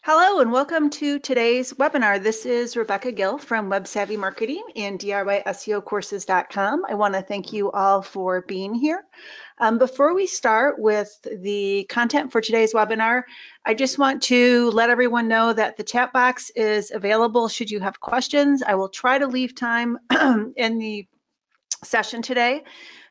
Hello and welcome to today's webinar. This is Rebecca Gill from Web Savvy Marketing and DIYSEOcourses.com. I want to thank you all for being here. Before we start with the content for today's webinar, I just want to let everyone know that the chat box is available should you have questions. I will try to leave time in the session today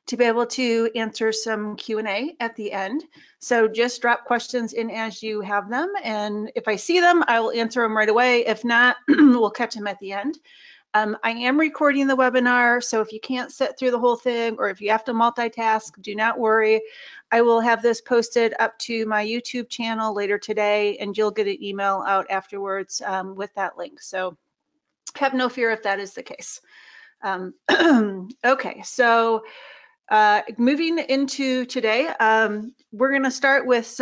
to be able to answer some Q&A at the end. So just drop questions in as you have them. And if I see them, I will answer them right away. If not, we'll catch them at the end. I am recording the webinar, so if you can't sit through the whole thing or if you have to multitask, do not worry. I will have this posted up to my YouTube channel later today, and you'll get an email out afterwards with that link. So have no fear if that is the case. Okay, so moving into today, we're going to start with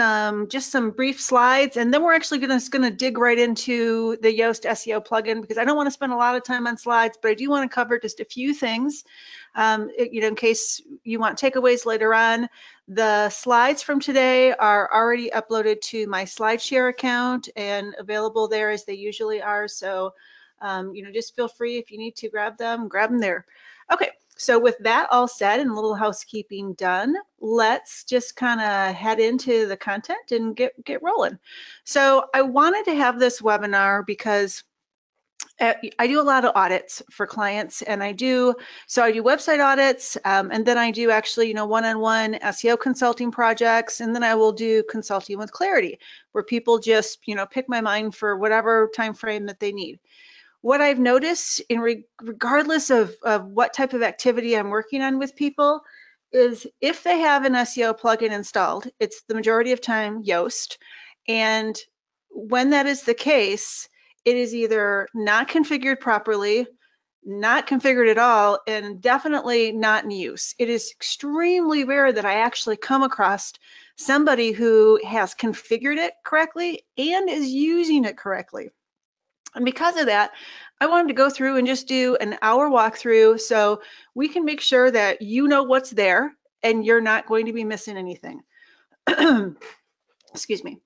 just some brief slides, and then we're actually going to dig right into the Yoast SEO plugin because I don't want to spend a lot of time on slides, but I do want to cover just a few things, in case you want takeaways later on. The slides from today are already uploaded to my SlideShare account and available there as they usually are. So, just feel free if you need to grab them there. Okay. So with that all said and a little housekeeping done, let's just kind of head into the content and get rolling. So I wanted to have this webinar because I do a lot of audits for clients, and I do website audits, and then I do actually, one-on-one SEO consulting projects, and then I will do consulting with Clarity, where people just, pick my mind for whatever time frame that they need. What I've noticed, regardless of what type of activity I'm working on with people, is if they have an SEO plugin installed, it's the majority of time Yoast. And when that is the case, it is either not configured properly, not configured at all, and definitely not in use. It is extremely rare that I actually come across somebody who has configured it correctly and is using it correctly. And because of that, I wanted to go through and just do an hour walkthrough so we can make sure that you know what's there and you're not going to be missing anything. Excuse me.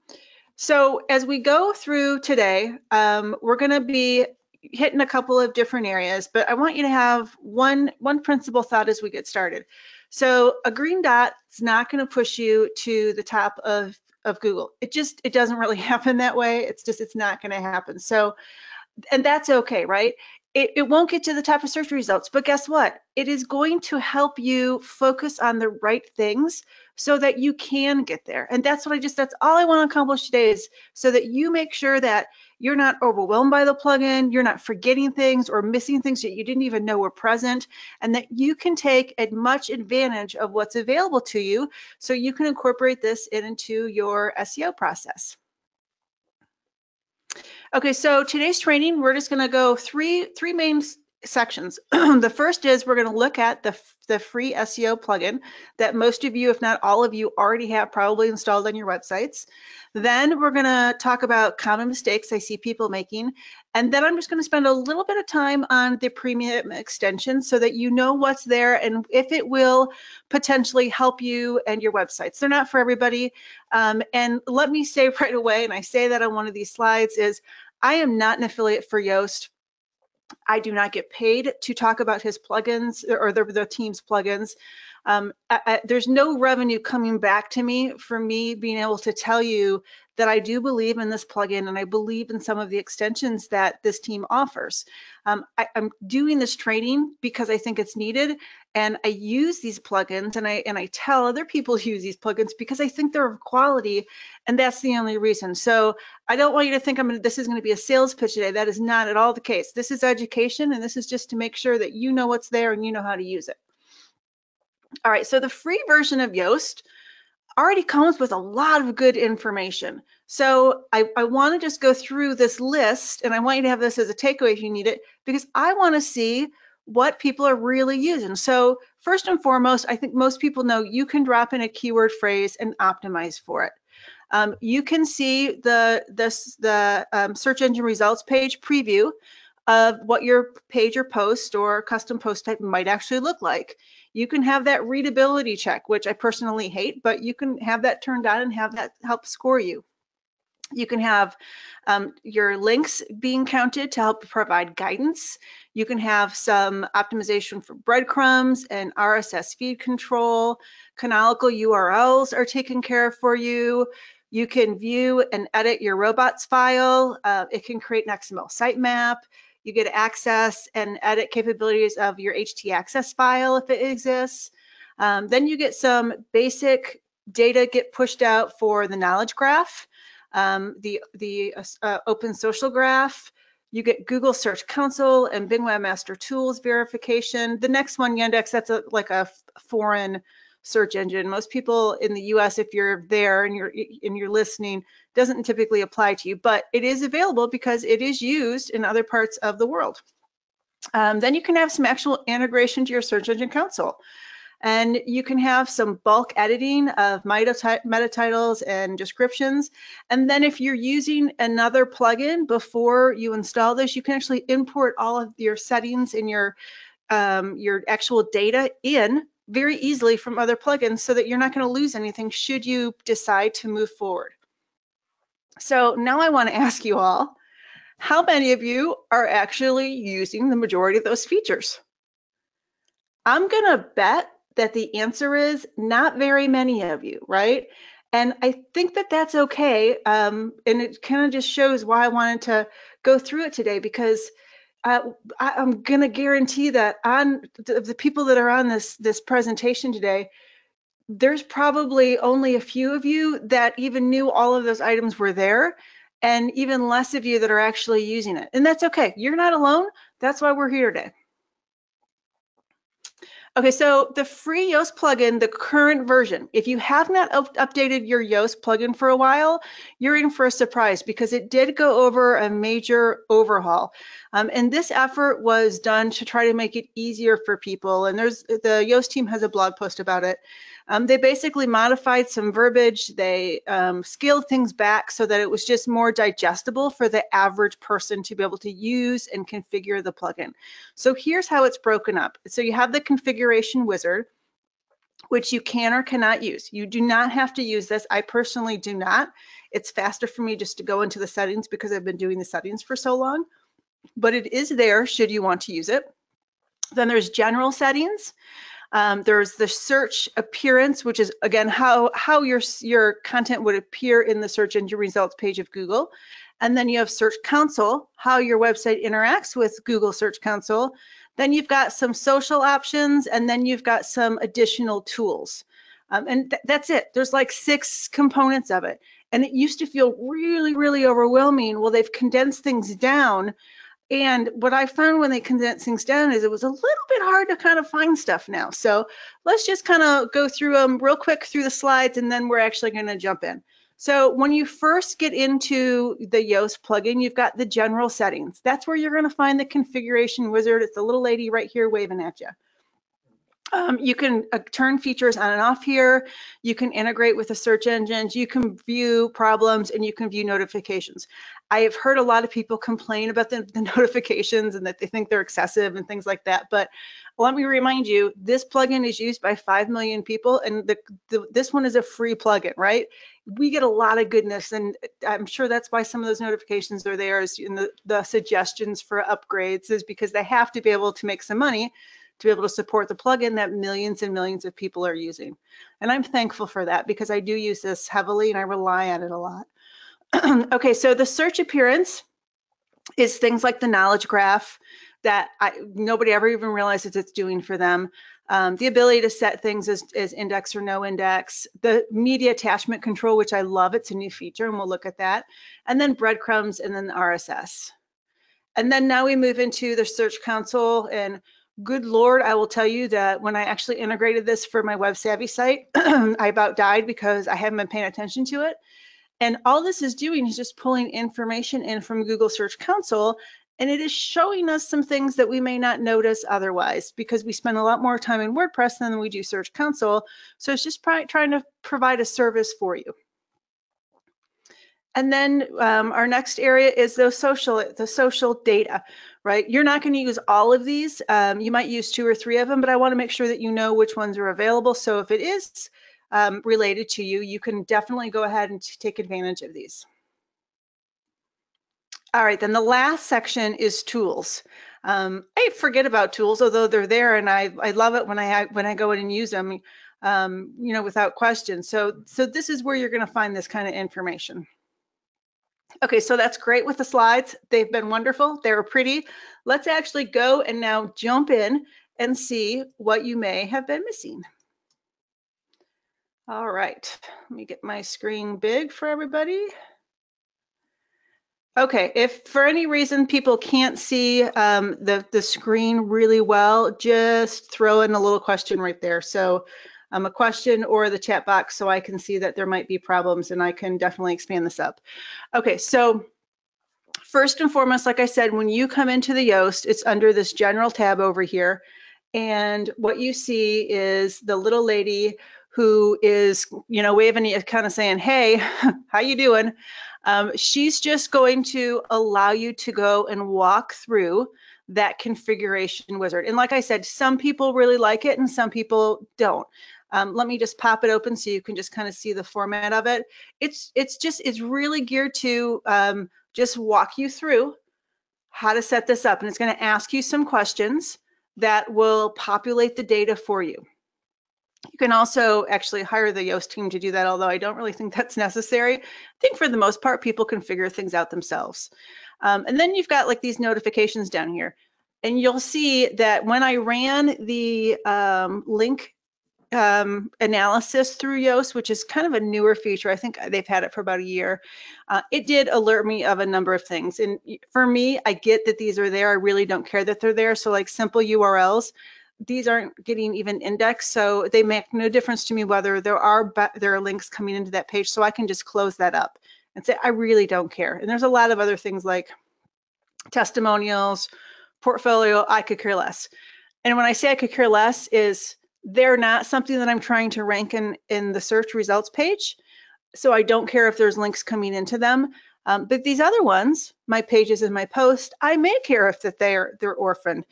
So as we go through today, we're going to be hitting a couple of different areas, but I want you to have one principal thought as we get started. So a green dot is not going to push you to the top of Google. It doesn't really happen that way. It's not going to happen. So, and that's okay, right? It won't get to the top of search results, but guess what? It is going to help you focus on the right things so that you can get there. And that's all I want to accomplish today, is so that you make sure that you're not overwhelmed by the plugin, you're not forgetting things or missing things that you didn't even know were present, and that you can take as much advantage of what's available to you so you can incorporate this into your SEO process. Okay, so today's training, we're just going to go three main sections. The first is we're going to look at the free SEO plugin that most of you, if not all of you, already have probably installed on your websites. Then we're going to talk about common mistakes I see people making. And then I'm just going to spend a little bit of time on the premium extension so that you know what's there and if it will potentially help you and your websites. They're not for everybody. And let me say right away, and I say that on one of these slides, is I am not an affiliate for Yoast. I do not get paid to talk about his plugins or the team's plugins. There's no revenue coming back to me for me being able to tell you that I do believe in this plugin and I believe in some of the extensions that this team offers. I'm doing this training because I think it's needed, and I use these plugins and I tell other people to use these plugins because I think they're of quality, and that's the only reason. So I don't want you to think this is going to be a sales pitch today. That is not at all the case. This is education, and this is just to make sure that you know what's there and you know how to use it. All right, so the free version of Yoast already comes with a lot of good information. So I want to just go through this list, and I want you to have this as a takeaway if you need it, because I want to see what people are really using. So first and foremost, I think most people know you can drop in a keyword phrase and optimize for it. You can see the search engine results page preview of what your page or post or custom post type might actually look like. You can have that readability check, which I personally hate, but you can have that turned on and have that help score you. You can have your links being counted to help provide guidance. You can have some optimization for breadcrumbs and RSS feed control. Canonical URLs are taken care of for you. You can view and edit your robots file. It can create an XML sitemap. You get access and edit capabilities of your htaccess file if it exists. Then you get some basic data get pushed out for the knowledge graph. The Open Social Graph. You get Google Search Console and Bing Webmaster Tools verification. The next one, Yandex, that's like a foreign search engine. Most people in the US, if you're there and you're listening, doesn't typically apply to you, but it is available because it is used in other parts of the world. Then you can have some actual integration to your search engine console. And you can have some bulk editing of meta titles and descriptions. And then if you're using another plugin before you install this, you can actually import all of your settings and your actual data in very easily from other plugins so that you're not going to lose anything should you decide to move forward. So now I want to ask you all, how many of you are actually using the majority of those features? I'm going to bet that the answer is not very many of you, right? And I think that that's okay. And it kind of just shows why I wanted to go through it today, because I'm going to guarantee that on the people that are on this presentation today, there's probably only a few of you that even knew all of those items were there, and even less of you that are actually using it. And that's okay. You're not alone. That's why we're here today. Okay, so the free Yoast plugin, the current version, if you have not updated your Yoast plugin for a while, you're in for a surprise because it did go over a major overhaul. And this effort was done to try to make it easier for people. And the Yoast team has a blog post about it. They basically modified some verbiage. They scaled things back so that it was just more digestible for the average person to be able to use and configure the plugin. So here's how it's broken up. So you have the configuration wizard, which you can or cannot use. You do not have to use this. I personally do not. It's faster for me just to go into the settings because I've been doing the settings for so long. But it is there should you want to use it. Then there's general settings. There's the search appearance, which is, again, how your content would appear in the search engine results page of Google. And then you have Search Console, how your website interacts with Google Search Console. Then you've got some social options, and then you've got some additional tools. And that's it. There's like 6 components of it. And it used to feel really, really overwhelming. Well, they've condensed things down. And what I found when they condense things down is it was a little bit hard to kind of find stuff now. So let's just kind of go through them real quick through the slides, and then we're actually going to jump in. So when you first get into the Yoast plugin, you've got the general settings. That's where you're going to find the configuration wizard. It's the little lady right here waving at you. You can turn features on and off here. You can integrate with the search engines. You can view problems, and you can view notifications. I have heard a lot of people complain about the notifications and that they think they're excessive and things like that. But let me remind you, this plugin is used by 5 million people, and this one is a free plugin, right? We get a lot of goodness, and I'm sure that's why some of those notifications are there, is in the suggestions for upgrades, is because they have to be able to make some money to be able to support the plugin that millions and millions of people are using. And I'm thankful for that because I do use this heavily and I rely on it a lot. Okay, so the search appearance is things like the knowledge graph that nobody ever even realizes it's doing for them. The ability to set things as index or no index. The media attachment control, which I love. It's a new feature, and we'll look at that. And then breadcrumbs, and then the RSS. And then now we move into the Search Console, and good Lord, I will tell you that when I actually integrated this for my Web Savvy site, I about died because I haven't been paying attention to it. And all this is doing is just pulling information in from Google Search Console, and it is showing us some things that we may not notice otherwise because we spend a lot more time in WordPress than we do Search Console. So it's just trying to provide a service for you. And then our next area is the social data, right? You're not going to use all of these. You might use 2 or 3 of them, but I want to make sure that you know which ones are available. So if it is related to you, you can definitely go ahead and take advantage of these. All right, then the last section is tools. I forget about tools, although they're there, and I love it when I go in and use them, you know, without question. So this is where you're going to find this kind of information. Okay, so that's great with the slides. They've been wonderful. They're pretty. Let's actually go and now jump in and see what you may have been missing. All right, let me get my screen big for everybody. Okay, if for any reason people can't see the screen really well, just throw in a little question right there. So a question or the chat box so I can see that there might be problems and I can definitely expand this up. Okay, so first and foremost, like I said, when you come into the Yoast, it's under this general tab over here. And what you see is the little lady who is, you know, waving, kind of saying, hey, how you doing? She's just going to allow you to go and walk through that configuration wizard. And like I said, some people really like it and some people don't. Let me just pop it open so you can just kind of see the format of it. It's really geared to just walk you through how to set this up. And it's going to ask you some questions that will populate the data for you. You can also actually hire the Yoast team to do that, although I don't really think that's necessary. I think for the most part, people can figure things out themselves. And then you've got like these notifications down here. And you'll see that when I ran the link analysis through Yoast, which is kind of a newer feature. I think they've had it for about a year. It did alert me of a number of things. And for me, I get that these are there. I really don't care that they're there. So like simple URLs, these aren't getting even indexed. So they make no difference to me whether there are links coming into that page. So I can just close that up and say, I really don't care. And there's a lot of other things like testimonials, portfolio, I could care less. And when I say I could care less is they're not something that I'm trying to rank in the search results page. So I don't care if there's links coming into them. But these other ones, my pages and my posts, I may care if that they're orphaned.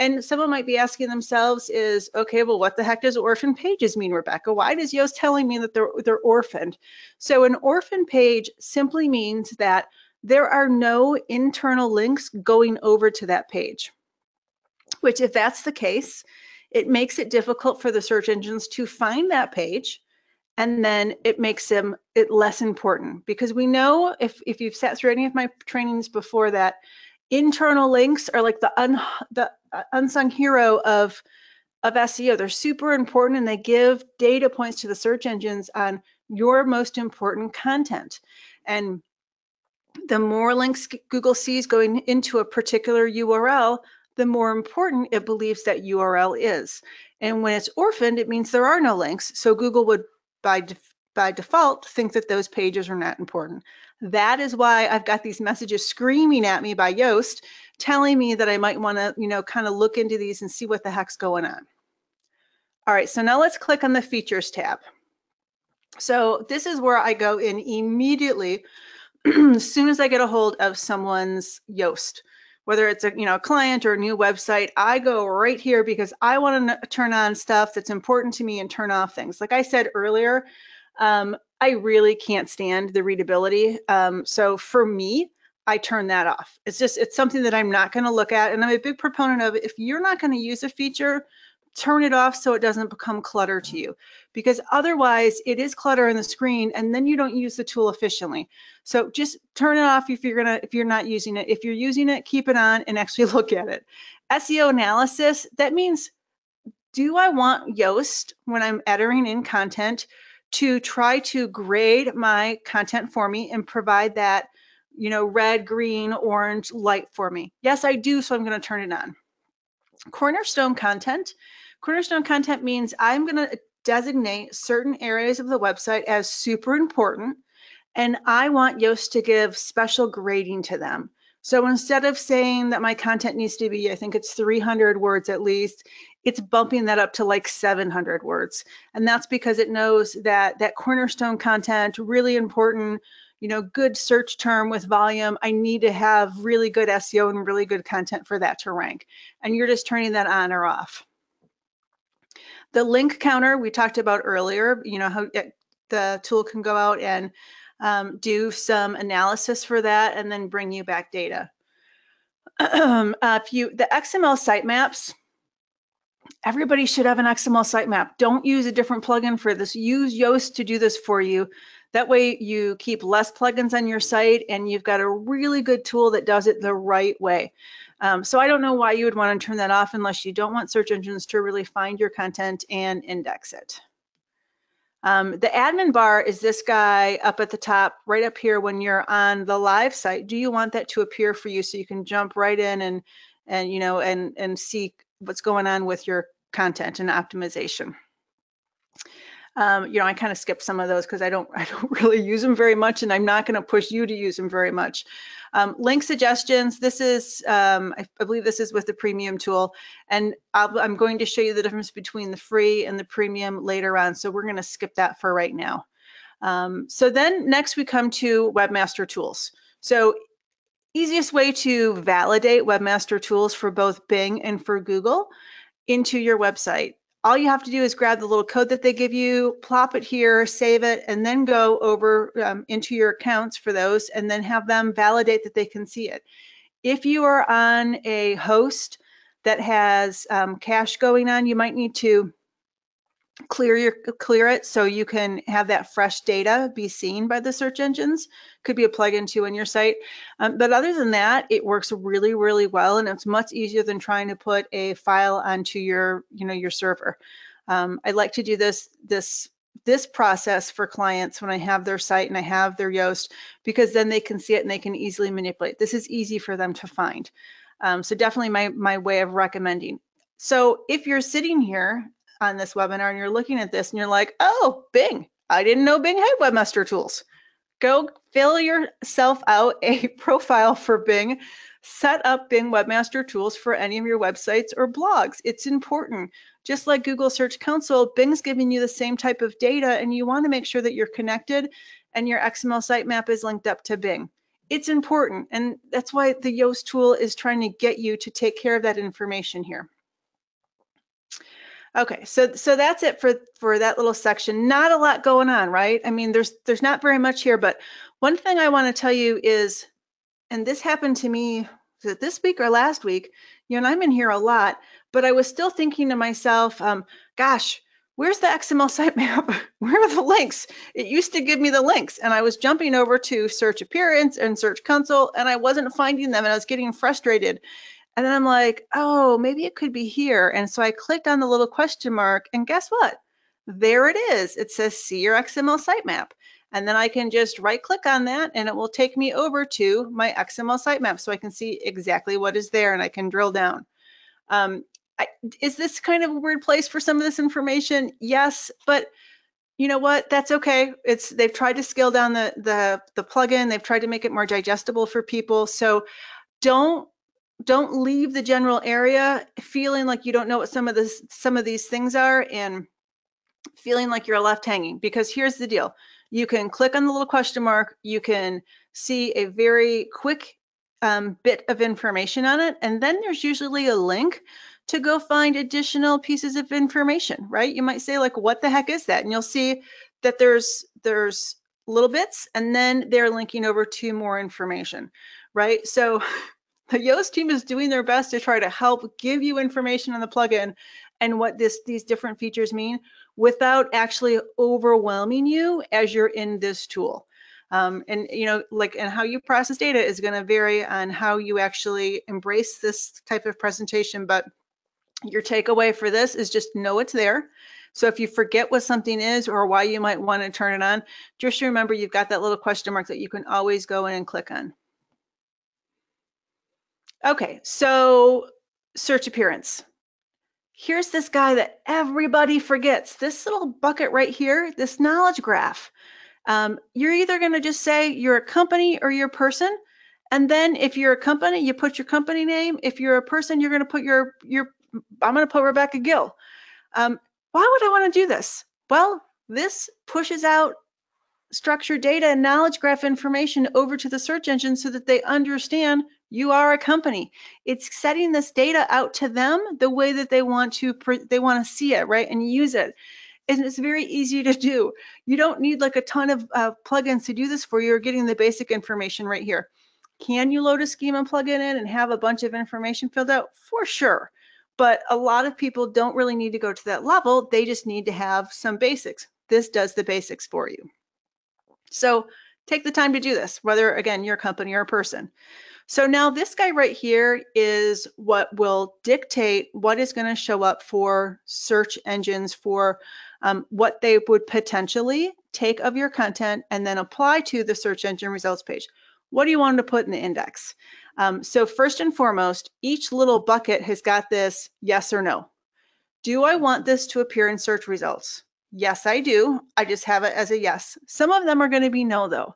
And someone might be asking themselves is, okay, well, what the heck does orphan pages mean, Rebecca? Why does Yoast telling me that they're orphaned? So an orphan page simply means that there are no internal links going over to that page, which if that's the case, it makes it difficult for the search engines to find that page, and then it makes it less important, because we know if you've sat through any of my trainings before that internal links are like the unsung hero of SEO. They're super important and they give data points to the search engines on your most important content. And the more links Google sees going into a particular URL, the more important it believes that URL is. And when it's orphaned, it means there are no links. So Google would, by default, think that those pages are not important. That is why I've got these messages screaming at me by Yoast, telling me that I might want to, you know, kind of look into these and see what the heck's going on. All right, so now let's click on the Features tab. So this is where I go in immediately as soon as I get a hold of someone's Yoast. Whether it's a client or a new website, I go right here because I want to turn on stuff that's important to me and turn off things. Like I said earlier, I really can't stand the readability. So for me, I turn that off. It's something that I'm not going to look at. And I'm a big proponent of, if you're not going to use a feature, turn it off so it doesn't become clutter to you, because otherwise it is clutter on the screen and then you don't use the tool efficiently. So just turn it off if you're not using it. If you're using it, keep it on and actually look at it. SEO analysis, that means, do I want Yoast when I'm entering in content to try to grade my content for me and provide that, red, green, orange light for me? Yes, I do. So I'm going to turn it on. Cornerstone content. Cornerstone content means I'm going to designate certain areas of the website as super important, and I want Yoast to give special grading to them. So instead of saying that my content needs to be, I think it's 300 words at least, it's bumping that up to like 700 words. And that's because it knows that that cornerstone content, really important, good search term with volume, I need to have really good SEO and really good content for that to rank. And you're just turning that on or off. The link counter we talked about earlier, how the tool can go out and do some analysis for that, and then bring you back data. The XML sitemaps, everybody should have an XML sitemap. Don't use a different plugin for this. Use Yoast to do this for you. That way you keep less plugins on your site, and you've got a really good tool that does it the right way. So I don't know why you would want to turn that off unless you don't want search engines to really find your content and index it. The admin bar is this guy up at the top, right up here when you're on the live site. Do you want that to appear for you so you can jump right in and see what's going on with your content and optimization? I kind of skipped some of those because I don't really use them very much, and I'm not going to push you to use them very much. Link suggestions. This is, I believe this is with the premium tool, and I'm going to show you the difference between the free and the premium later on. So we're going to skip that for right now. So then next we come to Webmaster Tools. So easiest way to validate Webmaster Tools for both Bing and for Google into your website. All you have to do is grab the little code that they give you, plop it here, save it, and then go over into your accounts for those, and then have them validate that they can see it. If you are on a host that has cache going on, you might need to clear it so you can have that fresh data be seen by the search engines. Could be a plugin too in your site. But other than that, it works really, really well, and it's much easier than trying to put a file onto your server. I like to do this process for clients when I have their site and I have their Yoast, because then they can see it and they can easily manipulate. This is easy for them to find. So definitely my way of recommending. So if you're sitting here on this webinar and you're looking at this and you're like, oh, Bing, I didn't know Bing had Webmaster Tools. Go fill yourself out a profile for Bing, set up Bing Webmaster Tools for any of your websites or blogs. It's important. Just like Google Search Console, Bing's giving you the same type of data, and you want to make sure that you're connected and your XML sitemap is linked up to Bing. It's important, and that's why the Yoast tool is trying to get you to take care of that information here. Okay, so that's it for that little section. Not a lot going on, right? I mean, there's not very much here, but one thing I want to tell you is, and this happened to me, was it this week or last week? And I'm in here a lot, but I was still thinking to myself, gosh, where's the XML sitemap? Where are the links? It used to give me the links, and I was jumping over to Search Appearance and Search Console, and I wasn't finding them, and I was getting frustrated. And then I'm like, oh, maybe it could be here. And so I clicked on the little question mark, and guess what? There it is. It says see your XML sitemap. And then I can just right click on that, and it will take me over to my XML sitemap so I can see exactly what is there, and I can drill down. Is this kind of a weird place for some of this information? Yes, but you know what? That's okay. They've tried to scale down the plugin. They've tried to make it more digestible for people. So don't leave the general area feeling like you don't know what some of these things are and feeling like you're left hanging, because here's the deal. You can click on the little question mark. You can see a very quick bit of information on it, and then there's usually a link to go find additional pieces of information, right? You might say, like, what the heck is that? And you'll see that there's little bits, and then they're linking over to more information, right? So the Yoast team is doing their best to try to help give you information on the plugin and what these different features mean without actually overwhelming you as you're in this tool. And how you process data is going to vary on how you actually embrace this type of presentation. But your takeaway for this is just know it's there. So if you forget what something is or why you might want to turn it on, just remember you've got that little question mark that you can always go in and click on. Okay, so search appearance. Here's this guy that everybody forgets. This little bucket right here, this knowledge graph. You're either going to just say you're a company or you're a person. And then if you're a company, you put your company name. If you're a person, you're going to put I'm going to put Rebecca Gill. Why would I want to do this? Well, this pushes out structured data and knowledge graph information over to the search engine so that they understand you are a company. It's setting this data out to them the way that they want to see it, right, and use it. and it's very easy to do. You don't need like a ton of plugins to do this for you. You're getting the basic information right here. Can you load a schema plugin in and have a bunch of information filled out? For sure. But a lot of people don't really need to go to that level. They just need to have some basics. This does the basics for you. So take the time to do this, whether, again, you're a company or a person. So now this guy right here is what will dictate what is going to show up for search engines for what they would potentially take of your content and then apply to the search engine results page. What do you want to put in the index? So first and foremost, each little bucket has got this yes or no. Do I want this to appear in search results? Yes, I do. I just have it as a yes. Some of them are going to be no, though.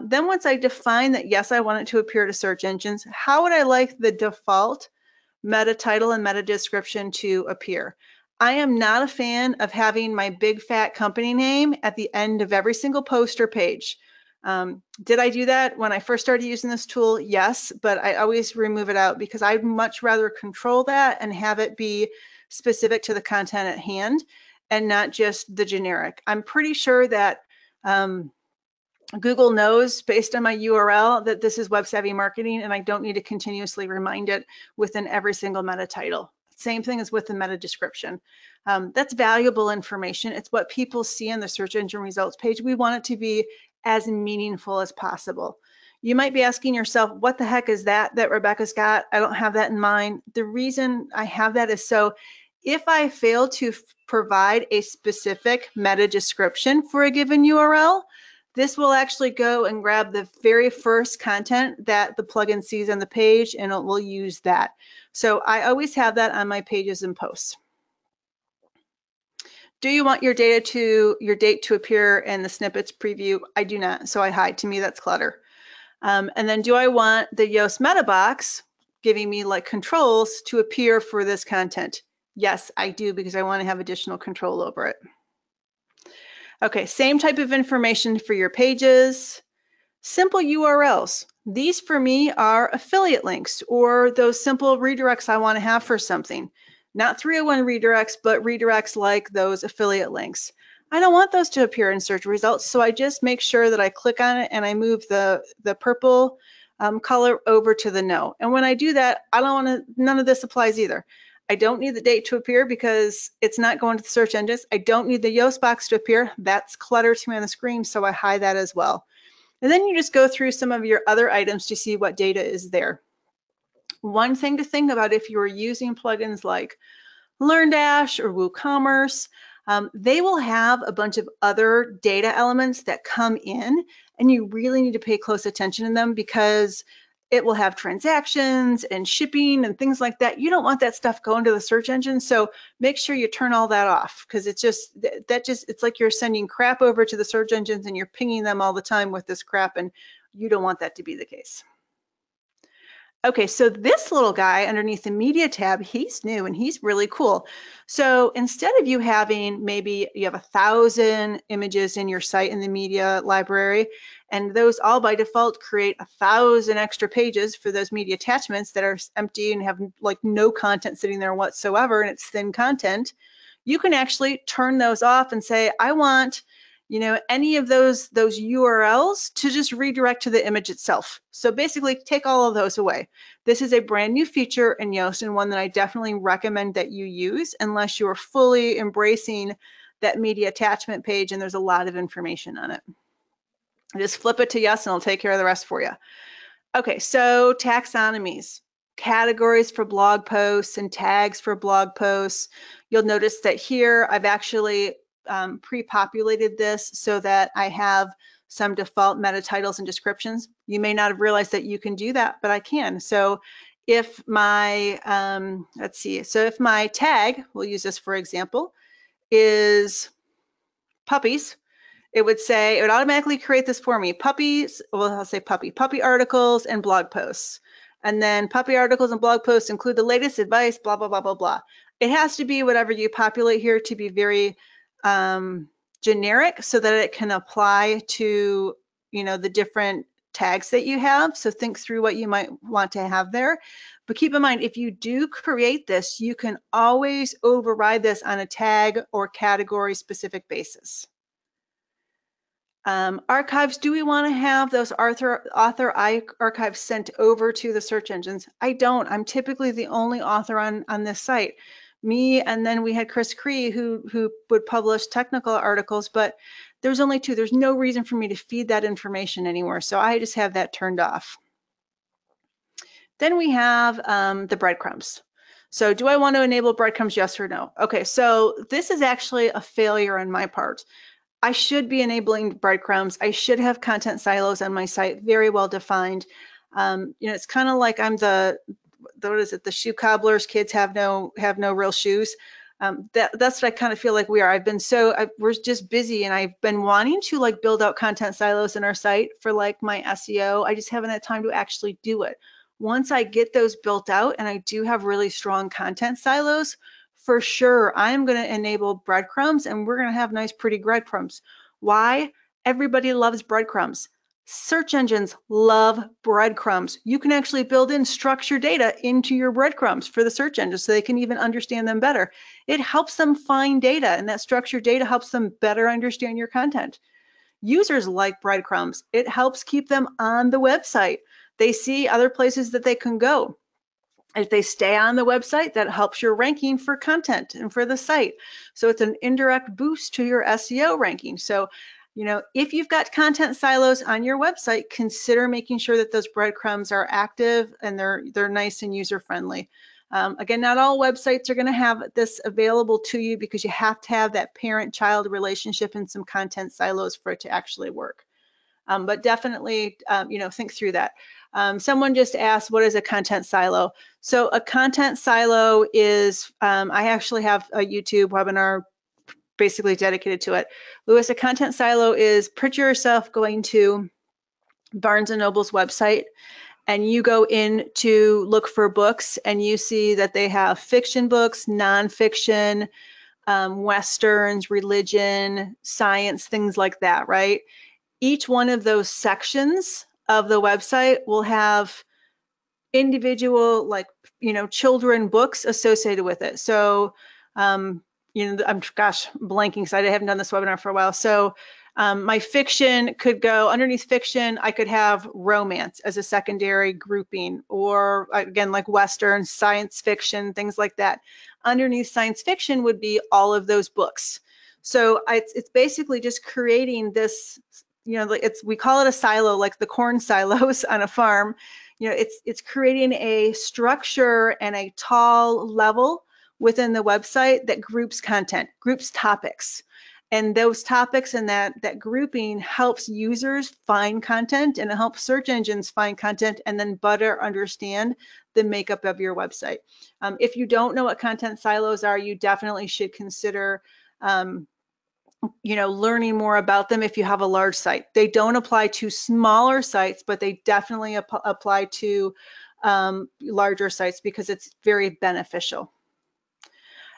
Then once I define that, yes, I want it to appear to search engines, how would I like the default meta title and meta description to appear? I am not a fan of having my big fat company name at the end of every single post or page. Did I do that when I first started using this tool? Yes, but I always remove it out because I'd much rather control that and have it be specific to the content at hand and not just the generic. I'm pretty sure that Google knows based on my URL that this is web savvy marketing and I don't need to continuously remind it within every single meta title. Same thing as with the meta description. That's valuable information. It's what people see in the search engine results page. We want it to be as meaningful as possible. You might be asking yourself, what the heck is that Rebecca's got? I don't have that in mind. The reason I have that is so if I fail to provide a specific meta description for a given URL, this will actually go and grab the very first content that the plugin sees on the page and it will use that. So I always have that on my pages and posts. Do you want your date to appear in the snippets preview? I do not, so I hide. To me, that's clutter. And then do I want the Yoast meta box giving me like controls to appear for this content? Yes, I do, because I want to have additional control over it. Okay, same type of information for your pages. Simple URLs. These for me are affiliate links or those simple redirects I want to have for something. Not 301 redirects, but redirects like those affiliate links. I don't want those to appear in search results, so I just make sure that I click on it and I move the purple color over to the no. And when I do that, I don't want to, none of this applies either. I don't need the date to appear because it's not going to the search engines. I don't need the Yoast box to appear. That's clutter to me on the screen, so I hide that as well. And then you just go through some of your other items to see what data is there. One thing to think about if you are using plugins like LearnDash or WooCommerce, they will have a bunch of other data elements that come in, and you really need to pay close attention to them because it will have transactions and shipping and things like that. You don't want that stuff going to the search engine, so make sure you turn all that off because it's just it's like you're sending crap over to the search engines and you're pinging them all the time with this crap, and you don't want that to be the case. Okay, so this little guy underneath the media tab, he's new and he's really cool. So instead of you having, maybe you have 1,000 images in your site in the media library, and those all by default create 1,000 extra pages for those media attachments that are empty and have like no content sitting there whatsoever, and it's thin content, you can actually turn those off and say, I want, you know, any of those URLs to just redirect to the image itself. So basically take all of those away. This is a brand new feature in Yoast and one that I definitely recommend that you use unless you are fully embracing that media attachment page and there's a lot of information on it. Just flip it to yes and it'll take care of the rest for you. Okay, so taxonomies, categories for blog posts and tags for blog posts. You'll notice that here I've actually pre-populated this so that I have some default meta titles and descriptions. You may not have realized that you can do that, but I can. So if my, let's see, so if my tag, we'll use this for example, is puppies, it would say, it would automatically create this for me, puppies, well, I'll say puppy articles and blog posts. And then puppy articles and blog posts include the latest advice, blah, blah, blah, blah, blah. It has to be whatever you populate here to be very generic so that it can apply to, you know, the different tags that you have. So think through what you might want to have there. But keep in mind, if you do create this, you can always override this on a tag or category specific basis. Archives, do we want to have those author archives sent over to the search engines? I don't. I'm typically the only author on this site. Me, and then we had Chris Cree who would publish technical articles, but there's only two. There's no reason for me to feed that information anymore, so I just have that turned off. Then we have the breadcrumbs. So do I want to enable breadcrumbs, yes or no? Okay, so this is actually a failure on my part. I should be enabling breadcrumbs. I should have content silos on my site, very well defined. It's kind of like I'm what is it? The shoe cobblers. Kids have no real shoes. That's what I kind of feel like we are. We're just busy, and I've been wanting to like build out content silos in our site for like my SEO. I just haven't had time to actually do it. Once I get those built out, and I do have really strong content silos, for sure, I'm going to enable breadcrumbs, and we're going to have nice, pretty breadcrumbs. Why? Everybody loves breadcrumbs. Search engines love breadcrumbs. You can actually build in structured data into your breadcrumbs for the search engines so they can even understand them better. It helps them find data, and that structured data helps them better understand your content. Users like breadcrumbs. It helps keep them on the website. They see other places that they can go. If they stay on the website, that helps your ranking for content and for the site. So it's an indirect boost to your SEO ranking. So, if you've got content silos on your website, consider making sure that those breadcrumbs are active and they're nice and user-friendly. Again, not all websites are going to have this available to you because you have to have that parent-child relationship and some content silos for it to actually work. But definitely, think through that. Someone just asked, what is a content silo? So a content silo is, I actually have a YouTube webinar basically dedicated to it. Lewis, a content silo is picture yourself going to Barnes & Noble's website, and you go in to look for books, and you see that they have fiction books, nonfiction, Westerns, religion, science, things like that, right? Each one of those sections of the website will have individual, children books associated with it. So, I'm blanking because I haven't done this webinar for a while. So my fiction could go underneath fiction. I could have romance as a secondary grouping, or again, like Western, science fiction, things like that. Underneath science fiction would be all of those books. So it's basically just creating this, we call it a silo, like the corn silos on a farm. It's creating a structure and a tall level within the website that groups content, groups topics. And those topics and that grouping helps users find content, and it helps search engines find content and then better understand the makeup of your website. If you don't know what content silos are, you definitely should consider learning more about them if you have a large site. They don't apply to smaller sites, but they definitely apply to larger sites because it's very beneficial.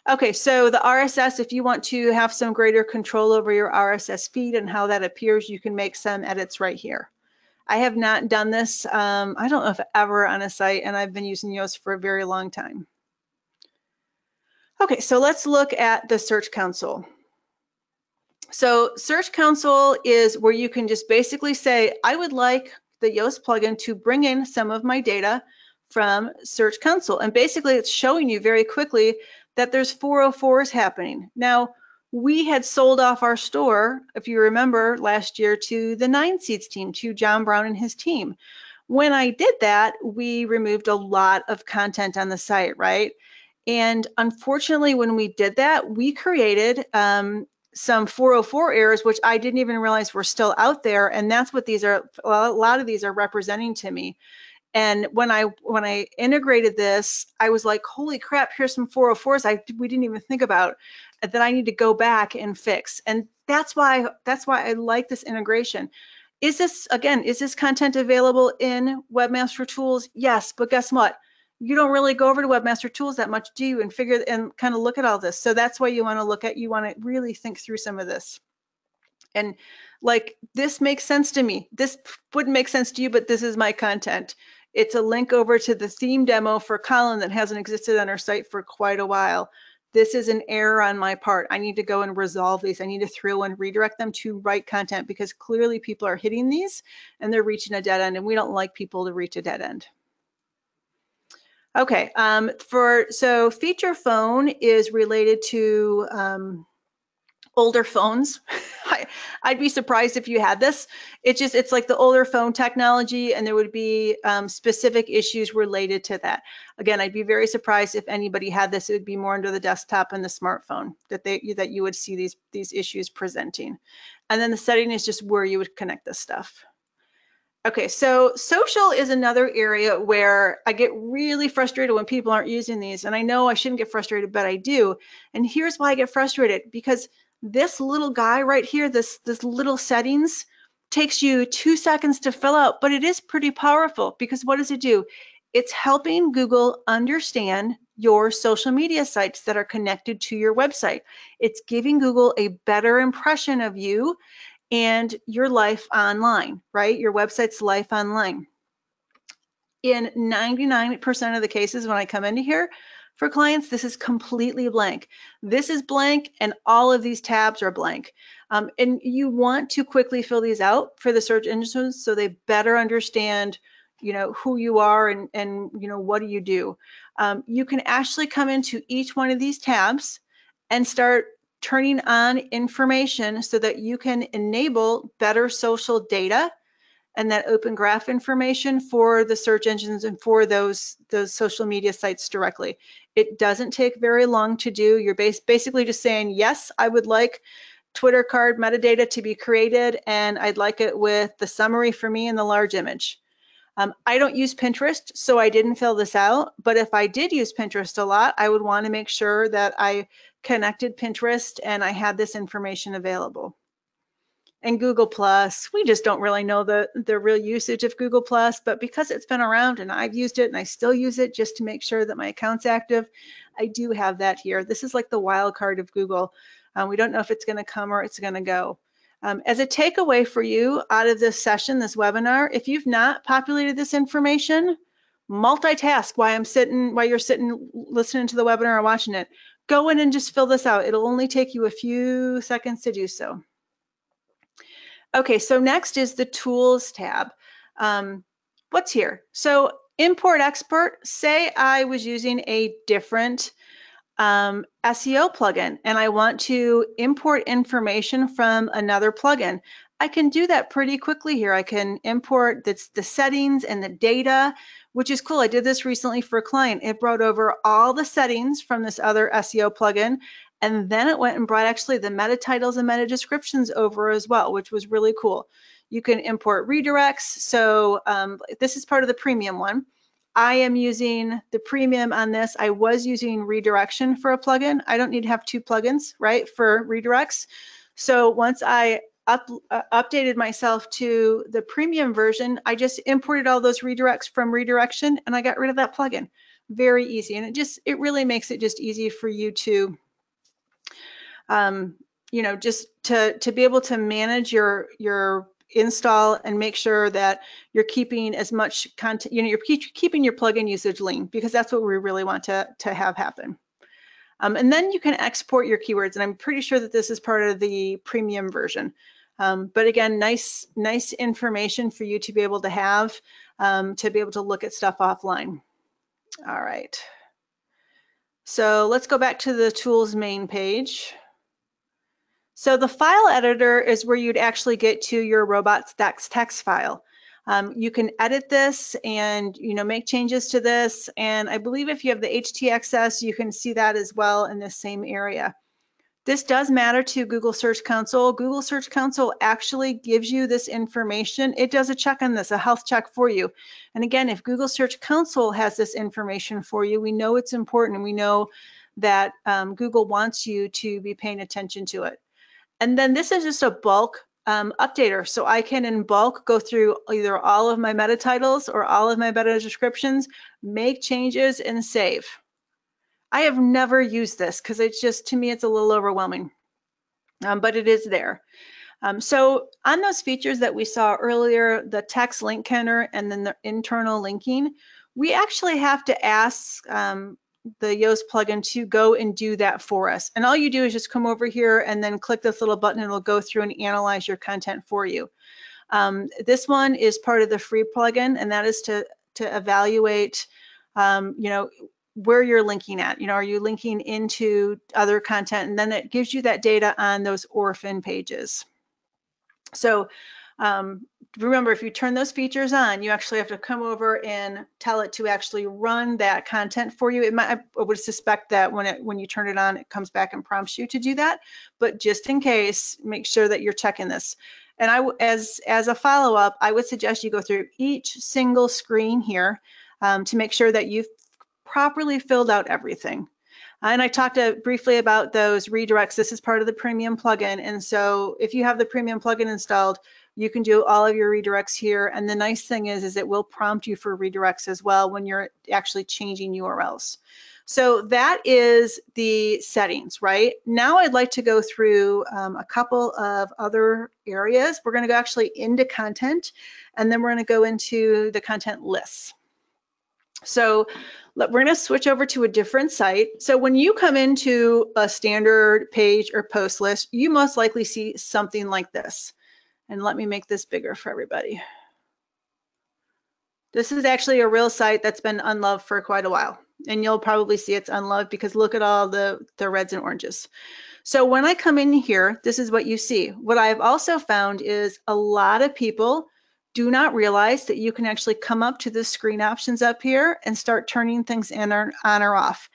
Okay, so the RSS, if you want to have some greater control over your RSS feed and how that appears, you can make some edits right here. I have not done this, I don't know if ever on a site, and I've been using Yoast for a very long time. Okay, so let's look at the Search Console. So Search Console is where you can just basically say, I would like the Yoast plugin to bring in some of my data from Search Console. And basically it's showing you very quickly that there's 404s happening. Now, we had sold off our store, if you remember, last year to the 9 Seeds team, to John Brown and his team. When I did that, we removed a lot of content on the site, right? And unfortunately, when we did that, we created some 404 errors, which I didn't even realize were still out there. And that's what these are, a lot of these are representing to me. And when I integrated this, I was like, holy crap, here's some 404s we didn't even think about that I need to go back and fix. And that's why I like this integration. Is this content available in Webmaster Tools? Yes, but guess what? You don't really go over to Webmaster Tools that much, do you? And kind of look at all this. So that's why you want to really think through some of this. And like, this makes sense to me. This wouldn't make sense to you, but this is my content. It's a link over to the theme demo for Colin that hasn't existed on our site for quite a while. This is an error on my part. I need to go and resolve these. I need to throw and redirect them to right content, because clearly people are hitting these and they're reaching a dead end, and we don't like people to reach a dead end. Okay, so feature phone is related to older phones. I'd be surprised if you had this. It's like the older phone technology, and there would be specific issues related to that. Again, I'd be very surprised if anybody had this. It would be more under the desktop and the smartphone that you would see these issues presenting. And then the setting is just where you would connect this stuff. Okay, so social is another area where I get really frustrated when people aren't using these. And I know I shouldn't get frustrated, but I do. And here's why I get frustrated, because this little guy right here, this little settings, takes you 2 seconds to fill out, but it is pretty powerful, because what does it do? It's helping Google understand your social media sites that are connected to your website. It's giving Google a better impression of you and your life online, right? Your website's life online. In 99% of the cases when I come into here for clients, this is completely blank. This is blank, and all of these tabs are blank. And you want to quickly fill these out for the search engines so they better understand, who you are and what do you do. You can actually come into each one of these tabs and start turning on information so that you can enable better social data and that open graph information for the search engines and for those social media sites directly. It doesn't take very long to do. You're basically just saying, yes, I would like Twitter card metadata to be created, and I'd like it with the summary for me and the large image. I don't use Pinterest, so I didn't fill this out. But if I did use Pinterest a lot, I would want to make sure that I connected Pinterest and I had this information available. And Google Plus, we just don't really know the real usage of Google Plus, but because it's been around and I've used it and I still use it just to make sure that my account's active, I do have that here. This is like the wild card of Google. We don't know if it's going to come or it's going to go. As a takeaway for you out of this session, this webinar, if you've not populated this information, multitask while you're sitting listening to the webinar or watching it. Go in and just fill this out. It'll only take you a few seconds to do so. Okay, so next is the Tools tab. What's here? So import export, say I was using a different SEO plugin and I want to import information from another plugin. I can do that pretty quickly here. I can import the settings and the data, which is cool. I did this recently for a client. It brought over all the settings from this other SEO plugin, and then it went and brought actually the meta titles and meta descriptions over as well, which was really cool. You can import redirects. So this is part of the premium one. I am using the premium on this. I was using redirection for a plugin. I don't need to have 2 plugins, right, for redirects. So once I updated myself to the premium version, I just imported all those redirects from redirection and I got rid of that plugin. Very easy. And it really makes it just easy for you to just to be able to manage your install and make sure that you're keeping as much content, you're keeping your plugin usage lean, because that's what we really want to have happen. And then you can export your keywords, and I'm pretty sure that this is part of the premium version. But again, nice information for you to be able to have, to be able to look at stuff offline. All right. So let's go back to the tools main page. So the file editor is where you'd actually get to your robots.txt file. You can edit this and make changes to this. And I believe if you have the htaccess, you can see that as well in this same area. This does matter to Google Search Console. Google Search Console actually gives you this information. It does a check on this, a health check for you. And again, if Google Search Console has this information for you, we know it's important, and we know that Google wants you to be paying attention to it. And then this is just a bulk updater. So I can in bulk go through either all of my meta titles or all of my meta descriptions, make changes and save. I have never used this because it's just, to me, it's a little overwhelming, but it is there. So on those features that we saw earlier, the text link counter and then the internal linking, we actually have to ask the Yoast plugin to go and do that for us. And all you do is just come over here and then click this little button and it'll go through and analyze your content for you. This one is part of the free plugin, and that is to evaluate, where you're linking at. Are you linking into other content? And then it gives you that data on those orphan pages. So remember, if you turn those features on, you actually have to come over and tell it to actually run that content for you. I would suspect that when you turn it on, it comes back and prompts you to do that. But just in case, make sure that you're checking this. And as a follow-up, I would suggest you go through each single screen here to make sure that you've properly filled out everything. And I talked briefly about those redirects. This is part of the premium plugin. And so if you have the premium plugin installed, you can do all of your redirects here. And the nice thing is it will prompt you for redirects as well when you're actually changing URLs. So that is the settings, right? Now I'd like to go through a couple of other areas. We're going to go actually into content, and then we're going to go into the content lists. So we're going to switch over to a different site. So when you come into a standard page or post list, you most likely see something like this. And let me make this bigger for everybody. This is actually a real site that's been unloved for quite a while. And you'll probably see it's unloved because look at all the reds and oranges. So when I come in here, this is what you see. What I've also found is a lot of people do not realize that you can actually come up to the screen options up here and start turning things on or off.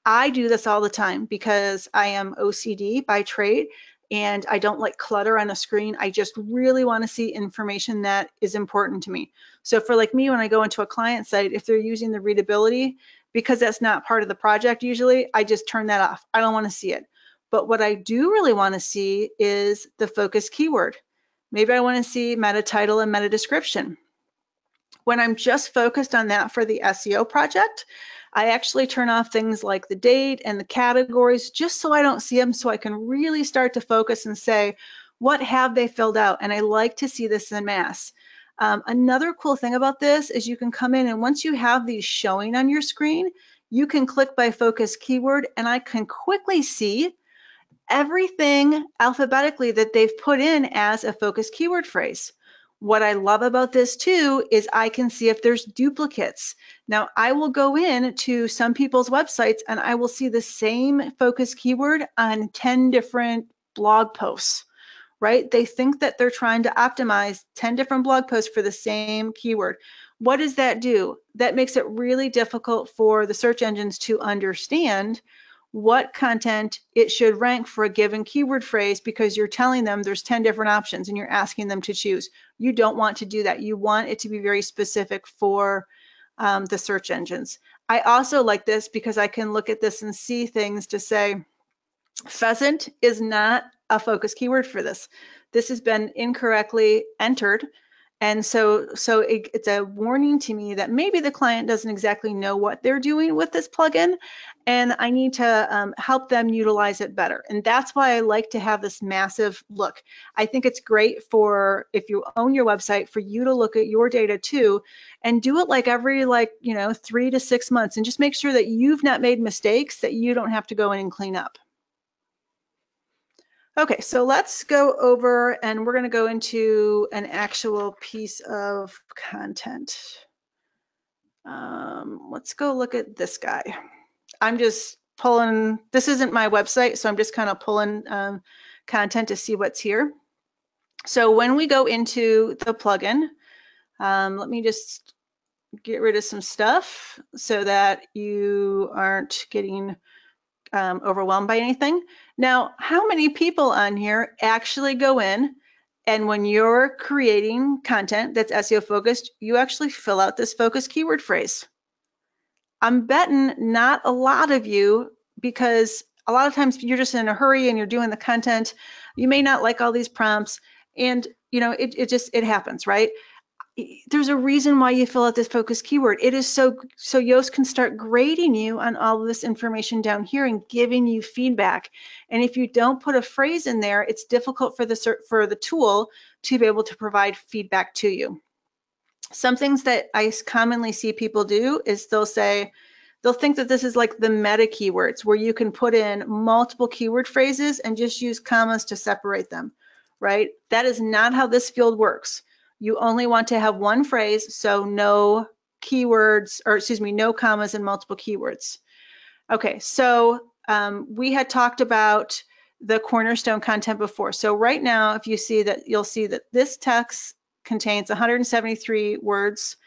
I do this all the time because I am OCD by trade and I don't like clutter on a screen. I just really want to see information that is important to me. So for like me, when I go into a client site, if they're using the readability, because that's not part of the project usually, I just turn that off. I don't want to see it. But what I do really want to see is the focus keyword. Maybe I want to see meta title and meta description. When I'm just focused on that for the SEO project, I actually turn off things like the date and the categories just so I don't see them, so I can really start to focus and say, what have they filled out? And I like to see this en masse. Another cool thing about this is you can come in, and once you have these showing on your screen, you can click by focus keyword, and I can quickly see everything alphabetically that they've put in as a focus keyword phrase. What I love about this too is I can see if there's duplicates. Now I will go in to some people's websites and I will see the same focus keyword on 10 different blog posts, right? They think that they're trying to optimize 10 different blog posts for the same keyword. What does that do? That makes it really difficult for the search engines to understand what content it should rank for a given keyword phrase, because you're telling them there's 10 different options and you're asking them to choose. You don't want to do that. You want it to be very specific for the search engines. I also like this because I can look at this and see things to say, pheasant is not a focus keyword for this. This has been incorrectly entered. And so it's a warning to me that maybe the client doesn't exactly know what they're doing with this plugin, and I need to help them utilize it better. And that's why I like to have this massive look. I think it's great for, if you own your website, for you to look at your data too, and do it like every 3 to 6 months, and just make sure that you've not made mistakes that you don't have to go in and clean up. Okay, so let's go over, and we're going to go into an actual piece of content. Let's go look at this guy. I'm just pulling, this isn't my website, so I'm just kind of pulling content to see what's here. So when we go into the plugin, let me just get rid of some stuff so that you aren't getting overwhelmed by anything. Now, how many people on here actually go in, and when you're creating content that's SEO focused, you actually fill out this focus keyword phrase? I'm betting not a lot of you, because a lot of times you're just in a hurry and you're doing the content. You may not like all these prompts, and it happens, right? there's a reason why you fill out this focus keyword. It is so Yoast can start grading you on all of this information down here and giving you feedback. And if you don't put a phrase in there, it's difficult for the tool to be able to provide feedback to you. Some things that I commonly see people do is they'll think that this is like the meta keywords where you can put in multiple keyword phrases and just use commas to separate them, right? That is not how this field works. You only want to have one phrase, so no keywords, or excuse me, no commas and multiple keywords. Okay, so we had talked about the cornerstone content before. So right now, if you see that, you'll see that this text contains 173 words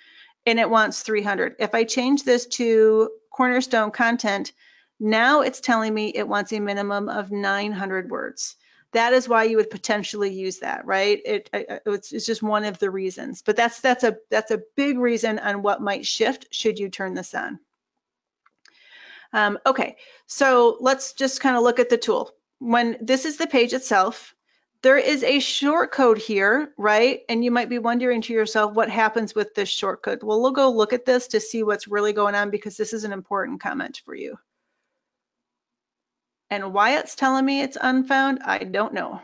and it wants 300. If I change this to cornerstone content, now it's telling me it wants a minimum of 900 words. That is why you would potentially use that, right? It's just one of the reasons, but that's a big reason on what might shift should you turn this on. Okay, so let's just kind of look at the tool. When this is the page itself, there is a shortcode here, right? And you might be wondering to yourself, what happens with this shortcode? Well, we'll go look at this to see what's really going on, because this is an important comment for you. And why it's telling me it's unfound, I don't know.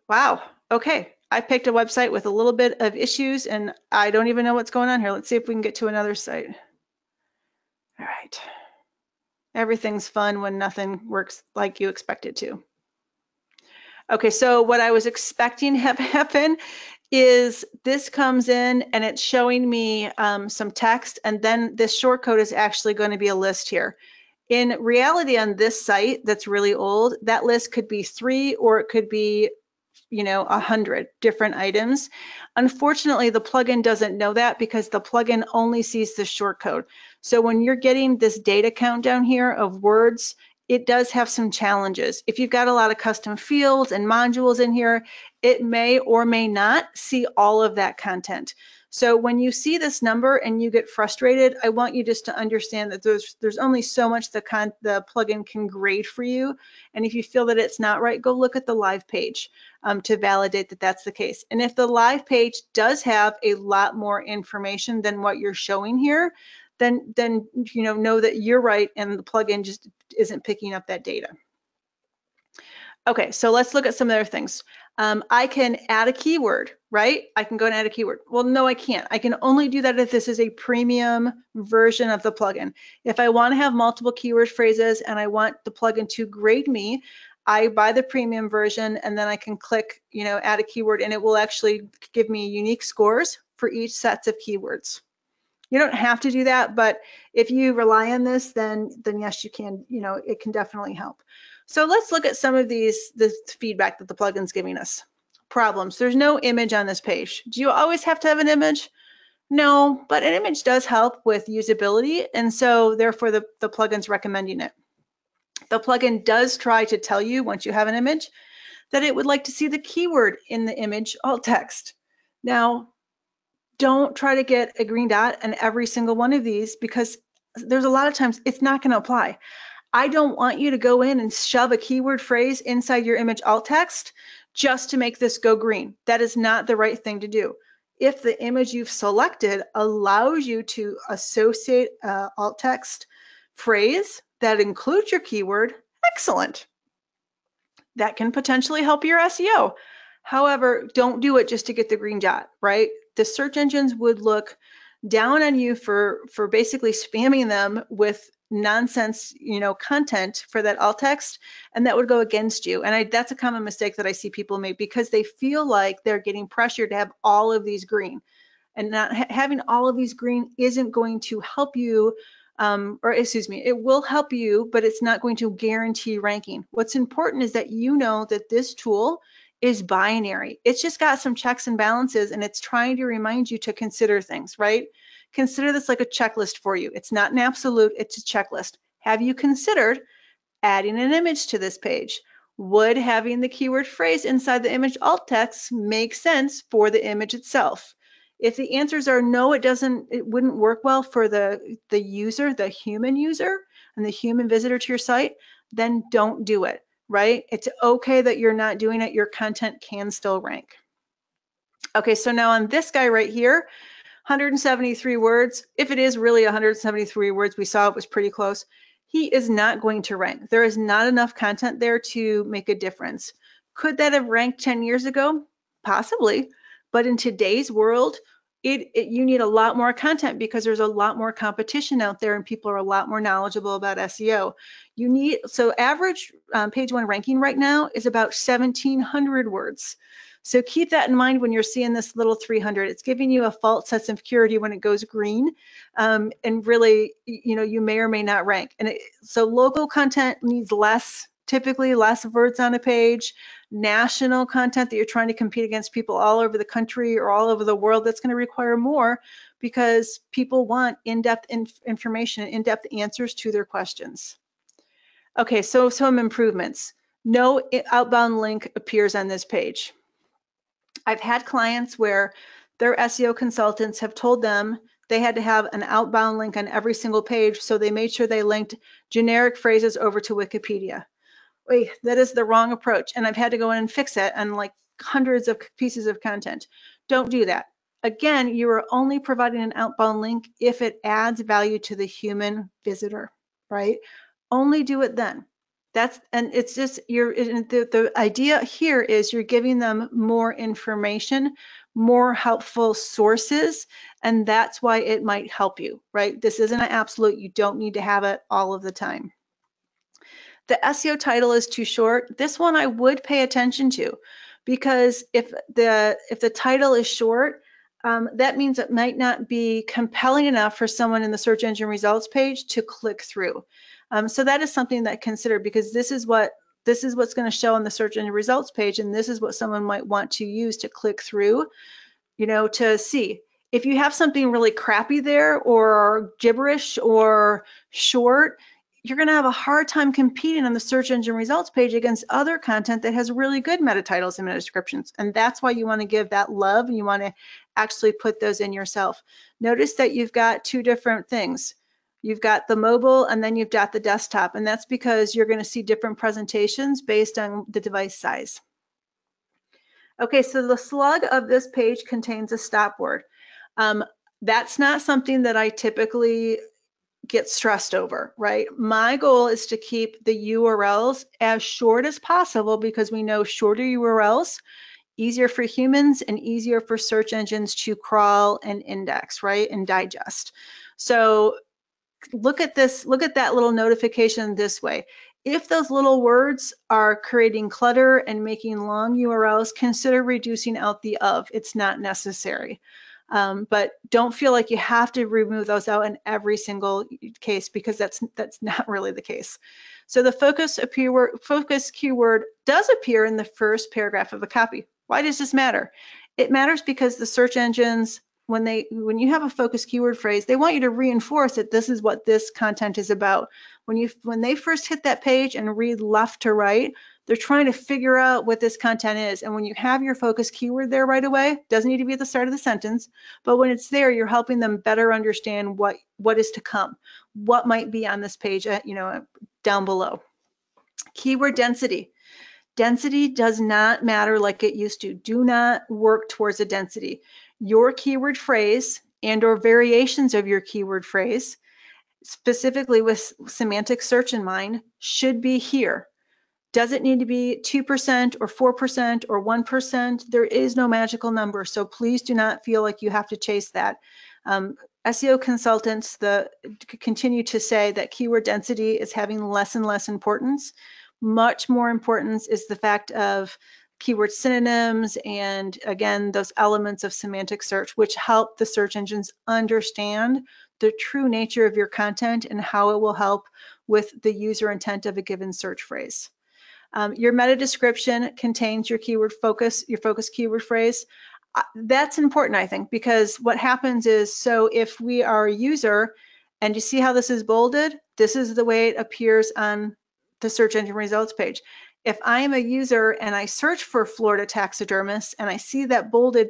Wow, okay. I picked a website with a little bit of issues and I don't even know what's going on here. Let's see if we can get to another site. All right. Everything's fun when nothing works like you expect it to. Okay, so what I was expecting to happen is this comes in and it's showing me some text, and then this shortcode is actually going to be a list here. In reality, on this site that's really old, that list could be 3 or it could be 100 different items. Unfortunately, the plugin doesn't know that because the plugin only sees the shortcode. So when you're getting this data count down here of words, it does have some challenges. If you've got a lot of custom fields and modules in here, it may or may not see all of that content. So when you see this number and you get frustrated, I want you just to understand that there's only so much the plugin can grade for you. And if you feel that it's not right, go look at the live page to validate that that's the case. And if the live page does have a lot more information than what you're showing here, then know that you're right and the plugin just isn't picking up that data. Okay, so let's look at some other things. I can add a keyword, right? I can go and add a keyword. Well, no, I can't. I can only do that if this is a premium version of the plugin. If I want to have multiple keyword phrases and I want the plugin to grade me, I buy the premium version and then I can click, add a keyword, and it will actually give me unique scores for each sets of keywords. You don't have to do that, but if you rely on this, then yes, you can, it can definitely help. So let's look at some of this feedback that the plugin's giving us. Problems. There's no image on this page. Do you always have to have an image? No, but an image does help with usability, and so therefore the plugin's recommending it. The plugin does try to tell you once you have an image that it would like to see the keyword in the image alt text. Now, don't try to get a green dot on every single one of these, because there's a lot of times it's not going to apply. I don't want you to go in and shove a keyword phrase inside your image alt text just to make this go green. That is not the right thing to do. If the image you've selected allows you to associate alt text phrase that includes your keyword, excellent. That can potentially help your SEO. However, don't do it just to get the green dot, right? The search engines would look down on you for basically spamming them with nonsense, content for that alt text, and that would go against you. And that's a common mistake that I see people make, because they feel like they're getting pressured to have all of these green, and not having all of these green isn't going to help you. Or excuse me, it will help you, but it's not going to guarantee ranking. What's important is that you know that this tool is binary. It's just got some checks and balances, and it's trying to remind you to consider things, right? Consider this like a checklist for you. It's not an absolute, it's a checklist. Have you considered adding an image to this page? Would having the keyword phrase inside the image alt text make sense for the image itself? If the answers are no, it wouldn't work well for the user, the human user and the human visitor to your site, then don't do it, right? It's okay that you're not doing it. Your content can still rank. Okay, so now on this guy right here, 173 words. If it is really 173 words, we saw it was pretty close. He is not going to rank. There is not enough content there to make a difference. Could that have ranked 10 years ago? Possibly. But in today's world, you need a lot more content because there's a lot more competition out there and people are a lot more knowledgeable about SEO. So average page one ranking right now is about 1,700 words. So keep that in mind when you're seeing this little 300. It's giving you a false sense of security when it goes green, and really, you may or may not rank. So local content needs typically less words on a page. National content that you're trying to compete against people all over the country or all over the world, that's going to require more because people want in-depth information, in-depth answers to their questions. Okay, so some improvements. No outbound link appears on this page. I've had clients where their SEO consultants have told them they had to have an outbound link on every single page, so they made sure they linked generic phrases over to Wikipedia. Wait, that is the wrong approach, and I've had to go in and fix it on like hundreds of pieces of content. Don't do that. Again, you are only providing an outbound link if it adds value to the human visitor, right? Only do it then. It's just the idea here is you're giving them more information, more helpful sources, and that's why it might help you, right? This isn't an absolute. You don't need to have it all of the time. The SEO title is too short. This one I would pay attention to, because if the title is short, that means it might not be compelling enough for someone in the search engine results page to click through. So that is something that consider, because this is what's going to show on the search engine results page, and this is what someone might want to use to click through, to see. If you have something really crappy there or gibberish or short, you're going to have a hard time competing on the search engine results page against other content that has really good meta titles and meta descriptions. And that's why you want to give that love, and you want to actually put those in yourself. Notice that you've got two different things. You've got the mobile and then you've got the desktop, and that's because you're going to see different presentations based on the device size. Okay, so the slug of this page contains a stop word. That's not something that I typically get stressed over, right? My goal is to keep the URLs as short as possible, because we know shorter URLs, easier for humans and easier for search engines to crawl and index, right? And digest. So look at this, look at that little notification this way. If those little words are creating clutter and making long URLs, consider reducing out the of. It's not necessary. But don't feel like you have to remove those out in every single case, because that's not really the case. So the focus keyword does appear in the first paragraph of a copy. Why does this matter? It matters because the search engines, when you have a focus keyword phrase, they want you to reinforce that this is what this content is about. When they first hit that page and read left to right, they're trying to figure out what this content is. And when you have your focus keyword there right away, doesn't need to be at the start of the sentence, but when it's there, you're helping them better understand what is to come, what might be on this page, down below. Keyword density. Density does not matter like it used to. Do not work towards a density. Your keyword phrase and or variations of your keyword phrase, specifically with semantic search in mind, should be here. Does it need to be 2% or 4% or 1%? There is no magical number, so please do not feel like you have to chase that. SEO consultants continue to say that keyword density is having less and less importance. Much more importance is the fact of keyword synonyms and, again, those elements of semantic search, which help the search engines understand the true nature of your content and how it will help with the user intent of a given search phrase. Your meta description contains your focus keyword phrase. That's important, I think, because what happens is, so if we are a user, and you see how this is bolded, this is the way it appears on the search engine results page. If I am a user and I search for Florida taxidermist and I see that bolded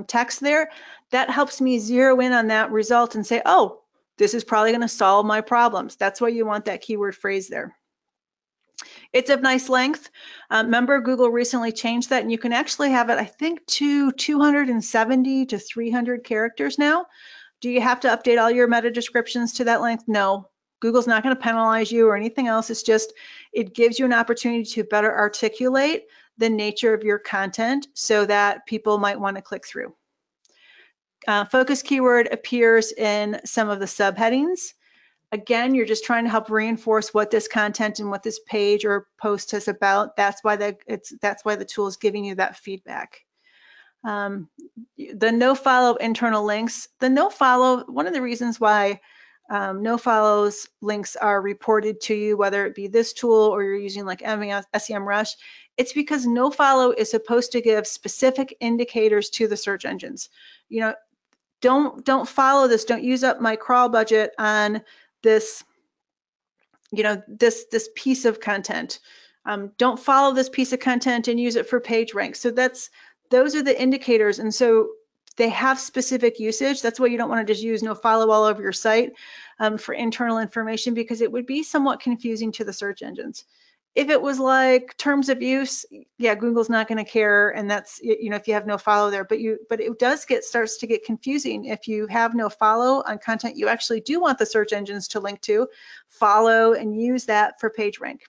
text there, that helps me zero in on that result and say, oh, this is probably going to solve my problems. That's why you want that keyword phrase there. It's of nice length. Remember, Google recently changed that, and you can actually have it, I think, to 270 to 300 characters now. Do you have to update all your meta descriptions to that length? No. Google's not going to penalize you or anything else. It's just, it gives you an opportunity to better articulate the nature of your content so that people might want to click through. Focus keyword appears in some of the subheadings. Again, you're just trying to help reinforce what this content and what this page or post is about. That's why the tool is giving you that feedback. The no-follow internal links. The no-follow, one of the reasons why no-follows links are reported to you, whether it be this tool or you're using like SEMrush, it's because no-follow is supposed to give specific indicators to the search engines. You know, don't follow this. Don't use up my crawl budget on this, you know, this piece of content. Don't follow this piece of content and use it for page rank. So those are the indicators, and so they have specific usage. That's why you don't want to just use no follow all over your site for internal information, because it would be somewhat confusing to the search engines. If it was like terms of use, yeah, Google's not going to care, and that's, you know, if you have no follow there. But it starts to get confusing if you have no follow on content you actually do want the search engines to link to. Follow and use that for page rank.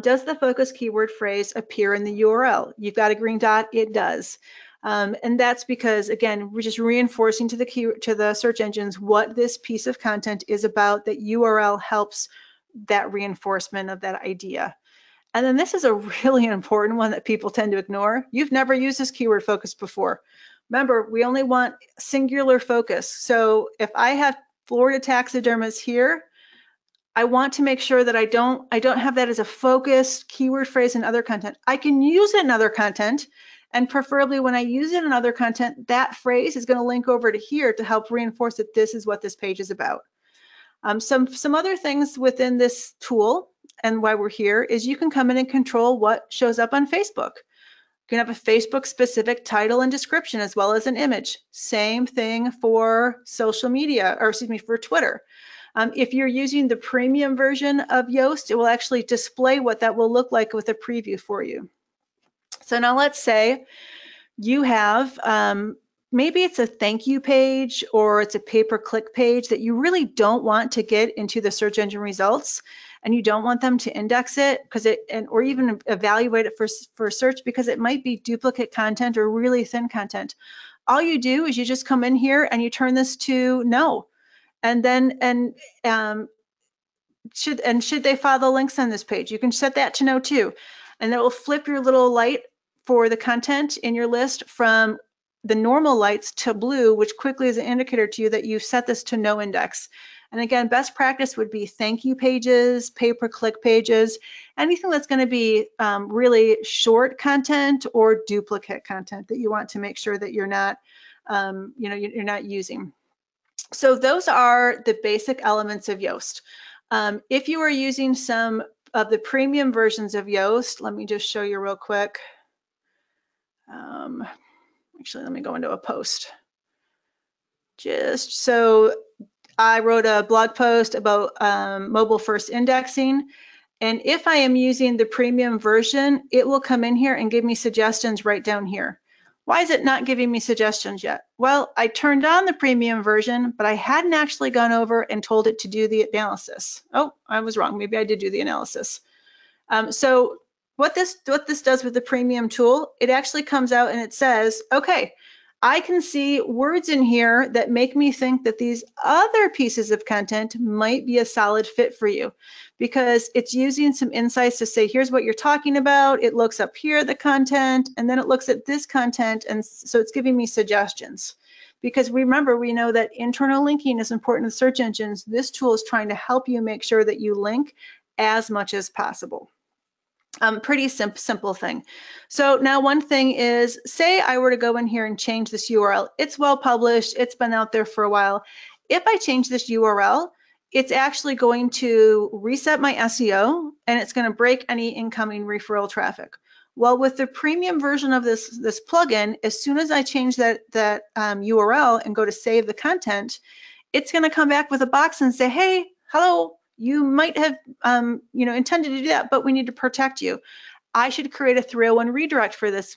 Does the focus keyword phrase appear in the URL? You've got a green dot. It does. And that's because, again, we're just reinforcing to the search engines what this piece of content is about. That URL helps that reinforcement of that idea. And then this is a really important one that people tend to ignore. You've never used this keyword focus before. Remember, we only want singular focus. So if I have Florida taxidermists here, I want to make sure that I don't have that as a focused keyword phrase in other content. I can use it in other content, and preferably when I use it in other content, that phrase is going to link over to here to help reinforce that this is what this page is about. Some other things within this tool and why we're here is you can come in and control what shows up on Facebook. You can have a Facebook specific title and description as well as an image. Same thing for social media, or excuse me, for Twitter. If you're using the premium version of Yoast, it will actually display what that will look like with a preview for you. So now let's say you have, maybe it's a thank you page or it's a pay-per-click page that you really don't want to get into the search engine results, and you don't want them to index it or even evaluate it for search because it might be duplicate content or really thin content. All you do is you just come in here and you turn this to no. And then, should they follow links on this page? You can set that to no too. And it will flip your little light for the content in your list from the normal lights to blue, which quickly is an indicator to you that you've set this to no index. And again, best practice would be thank you pages, pay-per-click pages, anything that's going to be really short content or duplicate content that you want to make sure that you're not, you're not using. So those are the basic elements of Yoast. If you are using some of the premium versions of Yoast, let me just show you real quick. Actually, let me go into a post. Just so I wrote a blog post about mobile first indexing. And if I am using the premium version, it will come in here and give me suggestions right down here. Why is it not giving me suggestions yet? Well, I turned on the premium version, but I hadn't actually gone over and told it to do the analysis. Oh, I was wrong. Maybe I did do the analysis. So what this does with the premium tool, it actually comes out and it says, okay, I can see words in here that make me think that these other pieces of content might be a solid fit for you, because it's using some insights to say, here's what you're talking about. It looks up here, the content, and then it looks at this content. And so it's giving me suggestions. Because remember, we know that internal linking is important to search engines. This tool is trying to help you make sure that you link as much as possible. Pretty simple thing. So now one thing is, say I were to go in here and change this URL. It's well published. It's been out there for a while. If I change this URL, it's actually going to reset my SEO and it's going to break any incoming referral traffic. Well, with the premium version of this plugin, as soon as I change that URL and go to save the content, it's going to come back with a box and say, hey, hello, You might have, intended to do that, but we need to protect you. I should create a 301 redirect for this.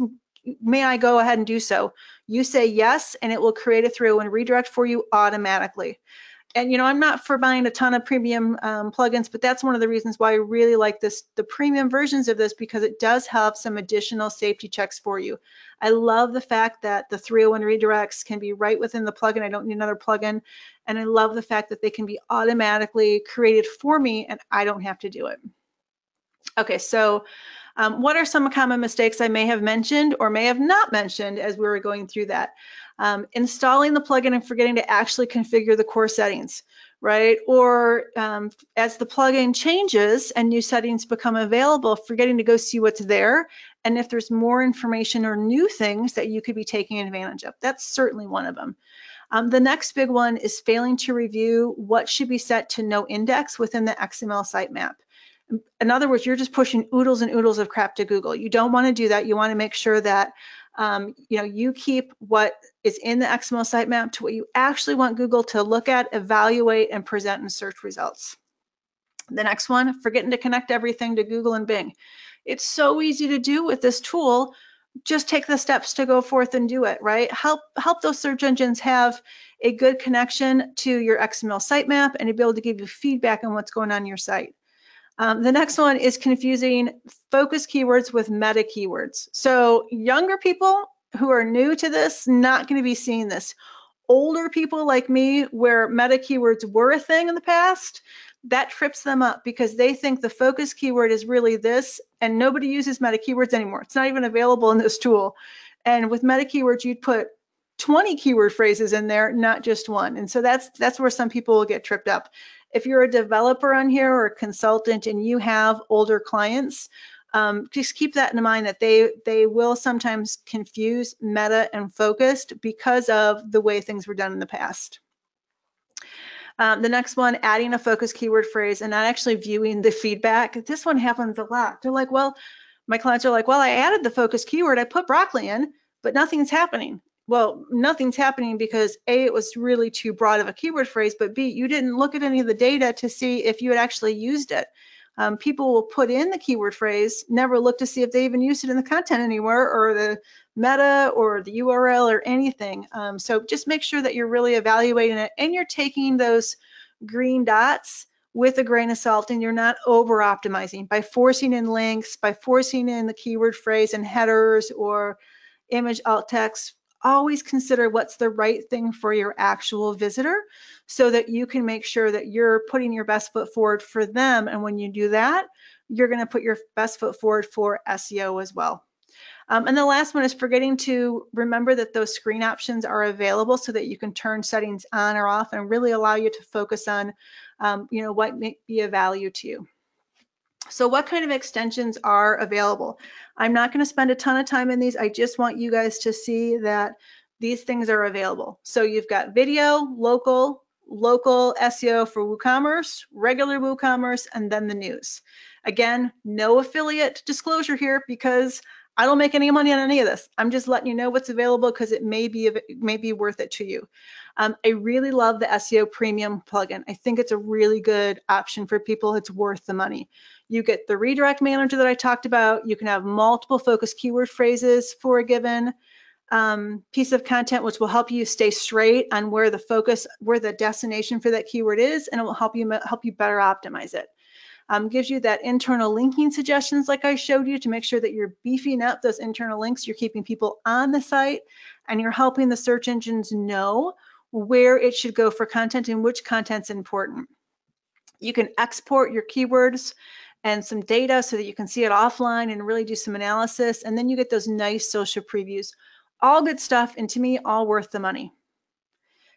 May I go ahead and do so? You say yes, and it will create a 301 redirect for you automatically. And I'm not for buying a ton of premium plugins, but that's one of the reasons why I really like the premium versions of this, because it does have some additional safety checks for you. I love the fact that the 301 redirects can be right within the plugin. I don't need another plugin. And I love the fact that they can be automatically created for me and I don't have to do it. Okay, so what are some common mistakes I may have mentioned or may have not mentioned as we were going through that? Installing the plugin and forgetting to actually configure the core settings, right? Or as the plugin changes and new settings become available, forgetting to go see what's there and if there's more information or new things that you could be taking advantage of. That's certainly one of them. The next big one is failing to review what should be set to no index within the XML sitemap. In other words, you're just pushing oodles and oodles of crap to Google. You don't want to do that. You want to make sure that you keep what is in the XML sitemap to what you actually want Google to look at, evaluate, and present in search results. The next one, forgetting to connect everything to Google and Bing. It's so easy to do with this tool. Just take the steps to go forth and do it, right? Help those search engines have a good connection to your XML sitemap and to be able to give you feedback on what's going on in your site. The next one is confusing focus keywords with meta keywords. So younger people who are new to this, not going to be seeing this. Older people like me, where meta keywords were a thing in the past, that trips them up because they think the focus keyword is really this, and nobody uses meta keywords anymore. It's not even available in this tool. And with meta keywords, you'd put 20 keyword phrases in there, not just one. And so that's where some people will get tripped up. If you're a developer on here or a consultant and you have older clients, just keep that in mind that they will sometimes confuse meta and focused because of the way things were done in the past. The next one, adding a focus keyword phrase and not actually viewing the feedback. This one happens a lot. They're like, well, my clients are like, well, I added the focus keyword, I put broccoli in, but nothing's happening. Well, nothing's happening because A, it was really too broad of a keyword phrase, but B, you didn't look at any of the data to see if you had actually used it. People will put in the keyword phrase, never look to see if they even used it in the content anywhere or the meta or the URL or anything. So just make sure that you're really evaluating it and you're taking those green dots with a grain of salt and you're not over optimizing by forcing in links, by forcing in the keyword phrase and headers or image alt text. Always consider what's the right thing for your actual visitor so that you can make sure that you're putting your best foot forward for them. And when you do that, you're going to put your best foot forward for SEO as well. And the last one is forgetting to remember that those screen options are available so that you can turn settings on or off and really allow you to focus on what may be of value to you. So what kind of extensions are available? I'm not going to spend a ton of time in these. I just want you guys to see that these things are available. So you've got video, local SEO for WooCommerce, regular WooCommerce, and then the news. Again, no affiliate disclosure here because I don't make any money on any of this. I'm just letting you know what's available because it may be worth it to you. I really love the SEO Premium plugin. I think it's a really good option for people. It's worth the money. You get the redirect manager that I talked about. You can have multiple focus keyword phrases for a given piece of content, which will help you stay straight on where the destination for that keyword is, and it will help you better optimize it. Gives you that internal linking suggestions like I showed you to make sure that you're beefing up those internal links, you're keeping people on the site, and you're helping the search engines know where it should go for content and which content's important. You can export your keywords and some data so that you can see it offline and really do some analysis, and then you get those nice social previews. All good stuff, and to me, all worth the money.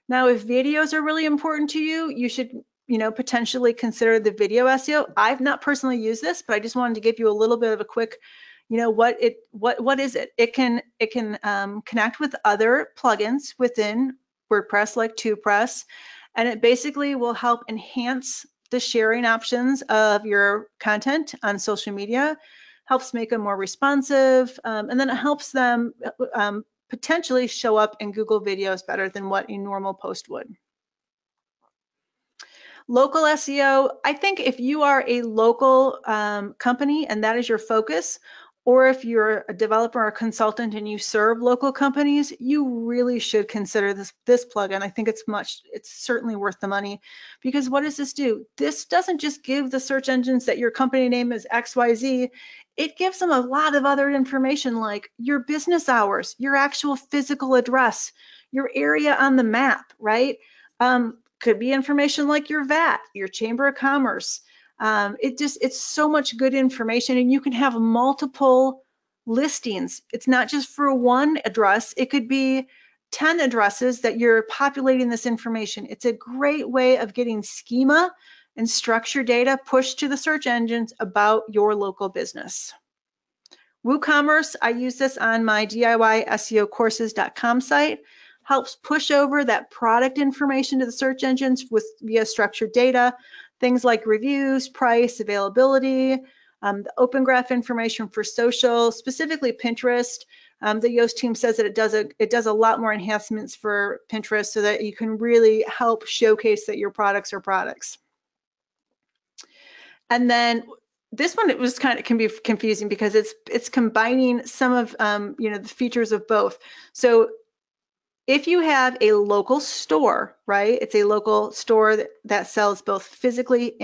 Now, if videos are really important to you, you should potentially consider the video SEO. I've not personally used this, but I just wanted to give you a little bit of a quick, what is it? It can connect with other plugins within WordPress like TwoPress, and it basically will help enhance the sharing options of your content on social media, helps make them more responsive, and then it helps them potentially show up in Google videos better than what a normal post would. Local SEO, I think if you are a local company and that is your focus, or if you're a developer or a consultant and you serve local companies, you really should consider this plugin. I think it's certainly worth the money, because what does this do? This doesn't just give the search engines that your company name is XYZ. It gives them a lot of other information, like your business hours, your actual physical address, your area on the map, right? Could be information like your VAT, your Chamber of Commerce. It's so much good information, and you can have multiple listings. It's not just for one address. It could be 10 addresses that you're populating this information. It's a great way of getting schema and structured data pushed to the search engines about your local business. WooCommerce, I use this on my DIY SEO courses.com site. Helps push over that product information to the search engines via structured data, things like reviews, price, availability, the open graph information for social, specifically Pinterest. The Yoast team says that it does a lot more enhancements for Pinterest so that you can really help showcase that your products are products. And then this one, it was can be confusing because it's combining some of the features of both. So if you have a local store, right? It's a local store that sells both physically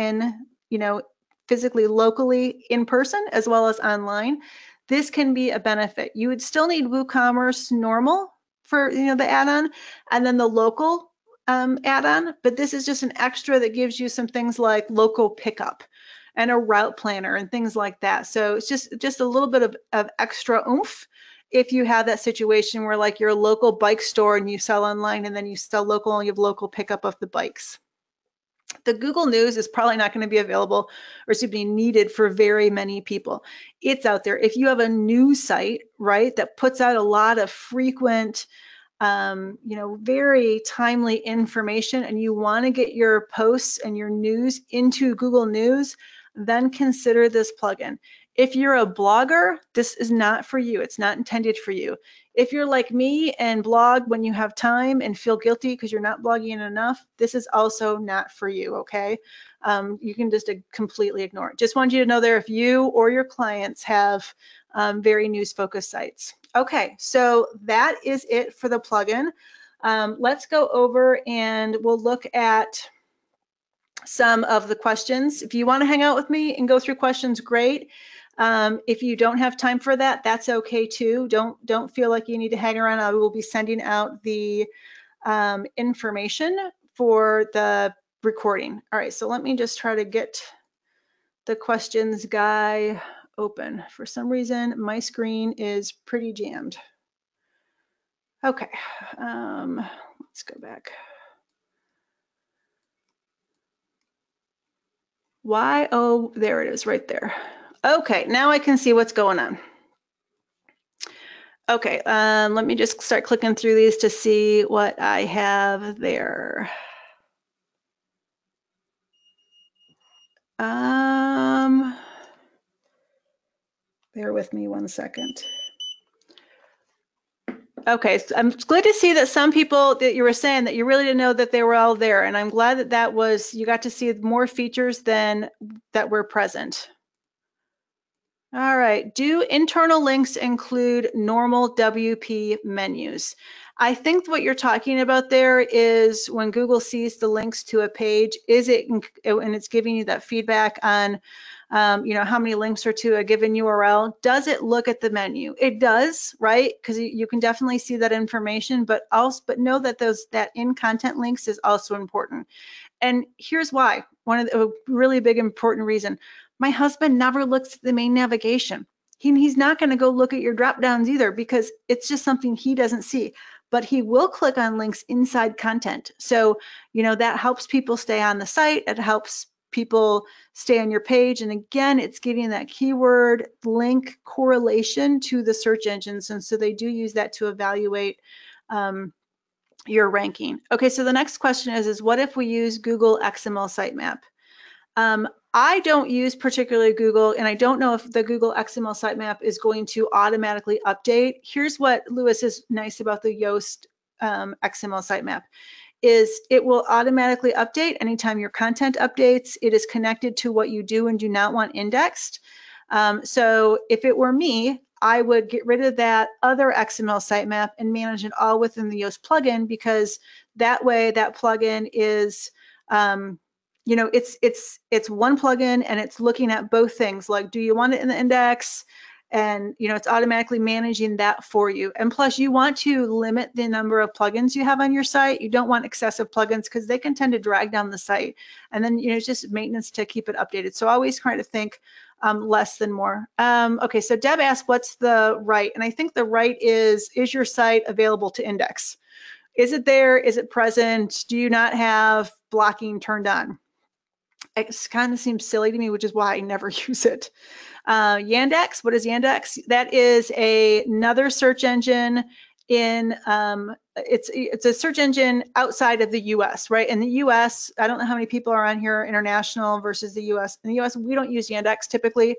locally in person as well as online. This can be a benefit. You would still need WooCommerce normal for the add-on, and then the local add-on, but this is just an extra that gives you some things like local pickup and a route planner and things like that. So it's just a little bit of extra oomph if you have that situation where like you're a local bike store and you sell online and then you sell local and you have local pickup of the bikes. The Google News is probably not going to be available or to be needed for very many people. It's out there. If you have a news site, right, that puts out a lot of frequent, very timely information, and you want to get your posts and your news into Google News, then consider this plugin. If you're a blogger, this is not for you. It's not intended for you. If you're like me and blog when you have time and feel guilty because you're not blogging enough, this is also not for you, okay? You can just completely ignore it. Just want you to know there if you or your clients have very news-focused sites. Okay, so that is it for the plugin. Let's go over and we'll look at some of the questions. If you want to hang out with me and go through questions, great. If you don't have time for that, that's okay too. Don't feel like you need to hang around. I will be sending out the information for the recording. All right, so let me just try to get the questions guy open. For some reason, my screen is pretty jammed. Okay, let's go back. Why? Oh, there it is right there. Okay, now I can see what's going on. Okay, let me just start clicking through these to see what I have there. Bear with me one second. Okay, so I'm glad to see that some people that you were saying that you really didn't know that they were all there, and I'm glad that you got to see more features than that were present. All right, do internal links include normal WP menus? I think what you're talking about there is when Google sees the links to a page, and it's giving you that feedback on how many links are to a given URL. Does it look at the menu? It does, right? Because you can definitely see that information, but know that that in content links is also important. And here's why. A really big important reason. My husband never looks at the main navigation. He's not going to go look at your drop downs either because it's just something he doesn't see. But he will click on links inside content. So, that helps people stay on the site. It helps people stay on your page. And again, it's giving that keyword link correlation to the search engines. And so they do use that to evaluate your ranking. Okay, so the next question is what if we use Google XML Sitemap? I don't use particularly Google, and I don't know if the Google XML Sitemap is going to automatically update. Here's what, Lewis, is nice about the Yoast XML Sitemap. is it will automatically update anytime your content updates. It is connected to what you do and do not want indexed. So if it were me, I would get rid of that other XML sitemap and manage it all within the Yoast plugin, because that way that plugin is, you know, it's one plugin and it's looking at both things. Like, do you want it in the index? And, you know, it's automatically managing that for you. And plus, you want to limit the number of plugins you have on your site. You don't want excessive plugins because they can tend to drag down the site. And then, you know, it's just maintenance to keep it updated. So always try to think less than more. Okay, so Deb asked, what's the right? And I think the right is your site available to index? Is it there? Is it present? Do you not have blocking turned on? It kind of seems silly to me, which is why I never use it. Yandex, what is Yandex? That is another search engine in, it's a search engine outside of the US, right? In the US, I don't know how many people are on here international versus the US. In the US, we don't use Yandex typically,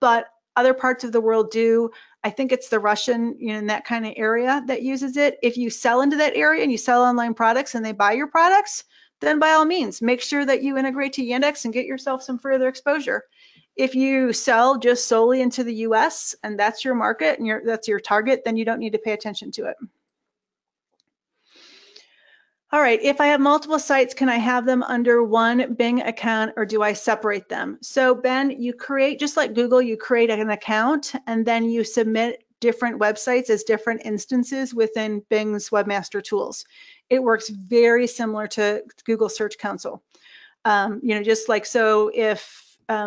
but other parts of the world do. I think it's the Russian, you know, in that kind of area that uses it. If you sell into that area and you sell online products and they buy your products, then by all means, make sure that you integrate to Yandex and get yourself some further exposure. If you sell just solely into the US and that's your market and that's your target, then you don't need to pay attention to it. All right, if I have multiple sites, can I have them under one Bing account or do I separate them? So Ben, you create, just like Google, you create an account and then you submit different websites as different instances within Bing's Webmaster Tools. It works very similar to Google Search Console. You know, just like, so if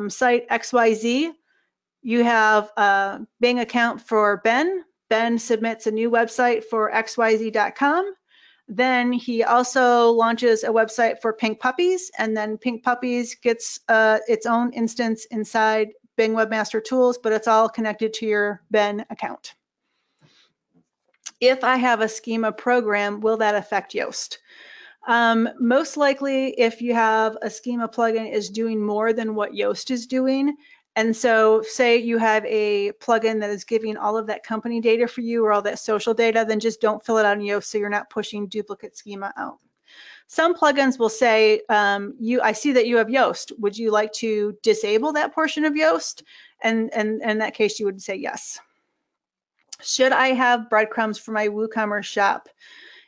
site XYZ, you have a Bing account for Ben. Ben submits a new website for xyz.com. Then he also launches a website for Pink Puppies, and then Pink Puppies gets its own instance inside Bing Webmaster Tools, but it's all connected to your Ben account. If I have a schema program, will that affect Yoast? Most likely, if you have a schema plugin is doing more than what Yoast is doing. And so say you have a plugin that is giving all of that company data for you or all that social data, then just don't fill it out in Yoast so you're not pushing duplicate schema out. Some plugins will say, I see that you have Yoast. Would you like to disable that portion of Yoast? And in that case, you would say yes. Should I have breadcrumbs for my WooCommerce shop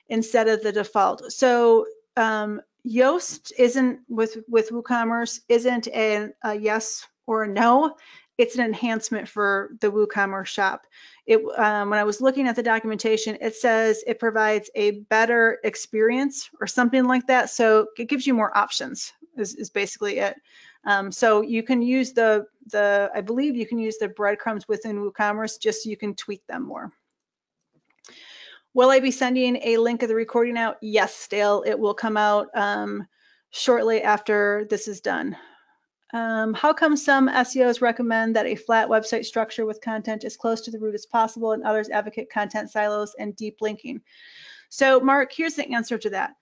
instead of the default? So Yoast isn't, with WooCommerce, isn't a yes or a no. It's an enhancement for the WooCommerce shop. When I was looking at the documentation, it says it provides a better experience or something like that. So it gives you more options is basically it. So you can use I believe you can use the breadcrumbs within WooCommerce just so you can tweak them more. Will I be sending a link of the recording out? Yes, Dale, it will come out shortly after this is done. How come some SEOs recommend that a flat website structure with content as close to the root as possible and others advocate content silos and deep linking? So Mark, here's the answer to that.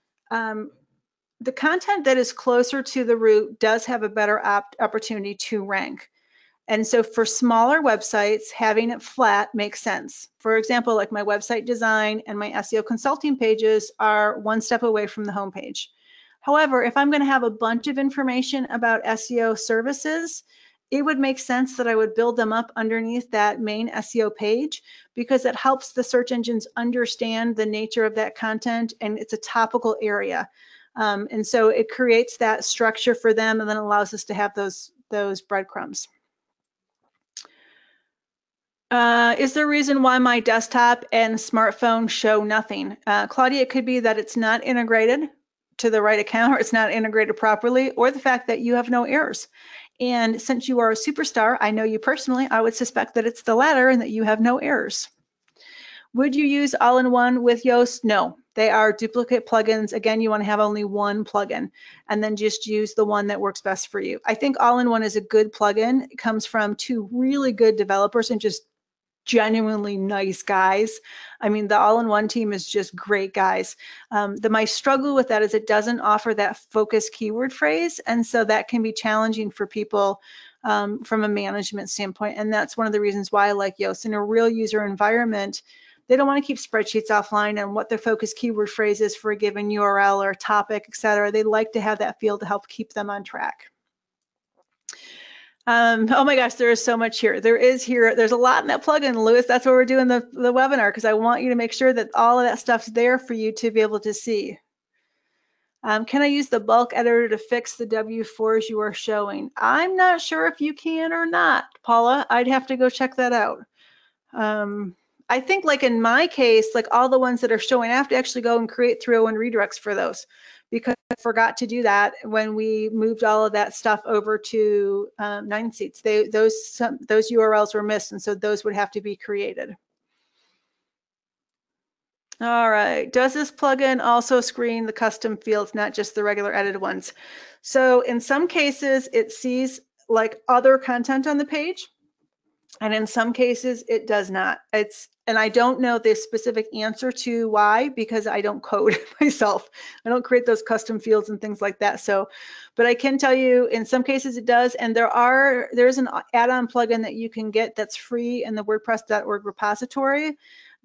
The content that is closer to the root does have a better opportunity to rank. And so for smaller websites, having it flat makes sense. For example, like my website design and my SEO consulting pages are one step away from the homepage. However, if I'm going to have a bunch of information about SEO services, it would make sense that I would build them up underneath that main SEO page because it helps the search engines understand the nature of that content and it's a topical area. And so it creates that structure for them and then allows us to have those breadcrumbs. Is there a reason why my desktop and smartphone show nothing? Claudia, it could be that it's not integrated to the right account or it's not integrated properly, or the fact that you have no errors. And since you are a superstar, I know you personally, I would suspect that it's the latter and that you have no errors. Would you use all-in-one with Yoast? No, they are duplicate plugins. Again, you want to have only one plugin and then just use the one that works best for you. I think all-in-one is a good plugin. It comes from two really good developers and just genuinely nice guys. I mean, the all-in-one team is just great guys. My struggle with that is it doesn't offer that focus keyword phrase. And so that can be challenging for people from a management standpoint. And that's one of the reasons why I like Yoast. In a real user environment, They don't want to keep spreadsheets offline and what their focus keyword phrase is for a given URL or topic, etc. They like to have that field to help keep them on track. Oh my gosh, there is so much here. There's a lot in that plugin, Lewis. That's why we're doing the webinar, because I want you to make sure that all of that stuff's there for you to be able to see. Can I use the bulk editor to fix the W4s you are showing? I'm not sure if you can or not, Paula. I'd have to go check that out. I think like in my case, like all the ones that are showing, I have to actually go and create 301 redirects for those, because I forgot to do that when we moved all of that stuff over to 9 Seats. Those URLs were missed, and so those would have to be created. All right, does this plugin also screen the custom fields, not just the regular edited ones? So in some cases, it sees like other content on the page, and in some cases it does not. And I don't know the specific answer to why, because I don't code myself. I don't create those custom fields and things like that. So, but I can tell you in some cases it does, and there's an add-on plugin that you can get that's free in the WordPress.org repository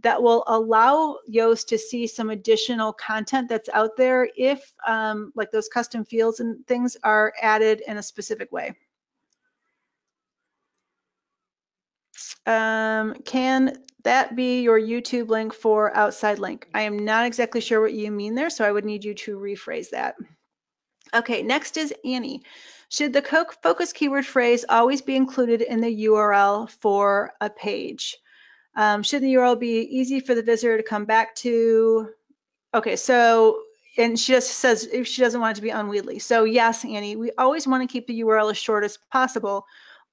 that will allow Yoast to see some additional content that's out there if like those custom fields and things are added in a specific way. Can that be your YouTube link for outside link? I am not exactly sure what you mean there, so I would need you to rephrase that. Okay, next is Annie. Should the focus keyword phrase always be included in the URL for a page? Should the URL be easy for the visitor to come back to? Okay, so, and she just says if she doesn't want it to be unwieldy. So yes, Annie, we always want to keep the URL as short as possible,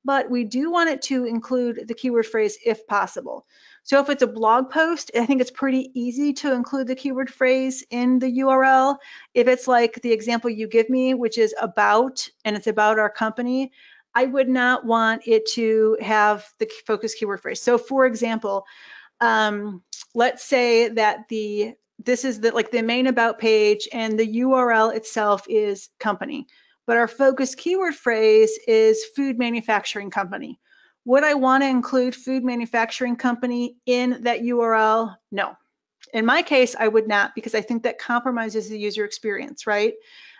but we do want it to include the keyword phrase if possible. So if it's a blog post, I think it's pretty easy to include the keyword phrase in the URL. If it's like the example you give me, which is about, and it's about our company, I would not want it to have the focus keyword phrase. So for example, let's say that this is like the main about page and the URL itself is company, but our focus keyword phrase is food manufacturing company. Would I want to include food manufacturing company in that URL? No. In my case, I would not, because I think that compromises the user experience, right?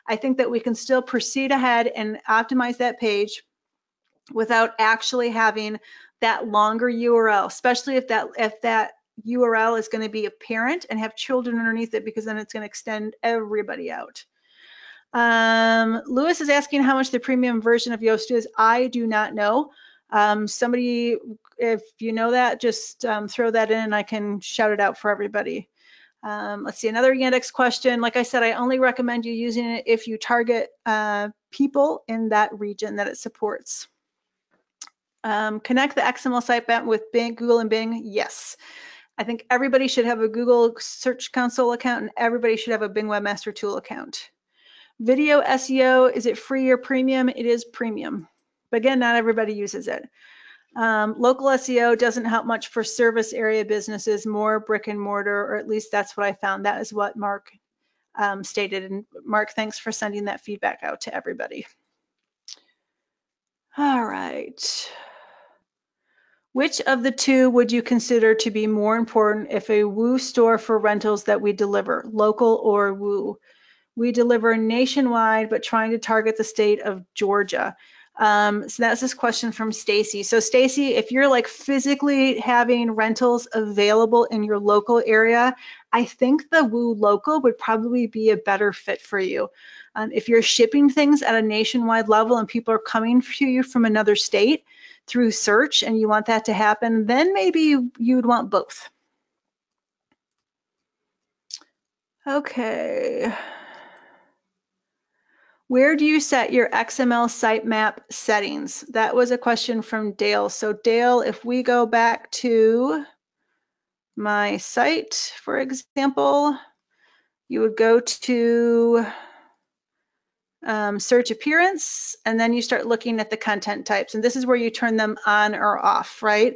I think that we can still proceed ahead and optimize that page without actually having that longer URL, especially if that URL is going to be apparent and have children underneath it, because then it's going to extend everybody out. Lewis is asking how much the premium version of Yoast is. I do not know. Somebody, if you know that, just throw that in and I can shout it out for everybody. Let's see, another Yandex question. Like I said, I only recommend you using it if you target people in that region that it supports. Connect the XML Sitemap with Bing, Google and Bing. Yes. I think everybody should have a Google Search Console account and everybody should have a Bing Webmaster Tool account. Video SEO, is it free or premium? It is premium. But again, not everybody uses it. Local SEO doesn't help much for service area businesses, more brick and mortar, or at least that's what I found. That is what Mark stated. And Mark, thanks for sending that feedback out to everybody. All right. Which of the two would you consider to be more important if a Woo store for rentals that we deliver, local or Woo? We deliver nationwide, but trying to target the state of Georgia. So that's this question from Stacy. So Stacy, if you're like physically having rentals available in your local area, I think the Woo local would probably be a better fit for you. If you're shipping things at a nationwide level and people are coming to you from another state through search and you want that to happen, then maybe you'd want both. Okay. Where do you set your XML sitemap settings? That was a question from Dale. So Dale, if we go back to my site, for example, you would go to search appearance, and then you start looking at the content types. And this is where you turn them on or off, right?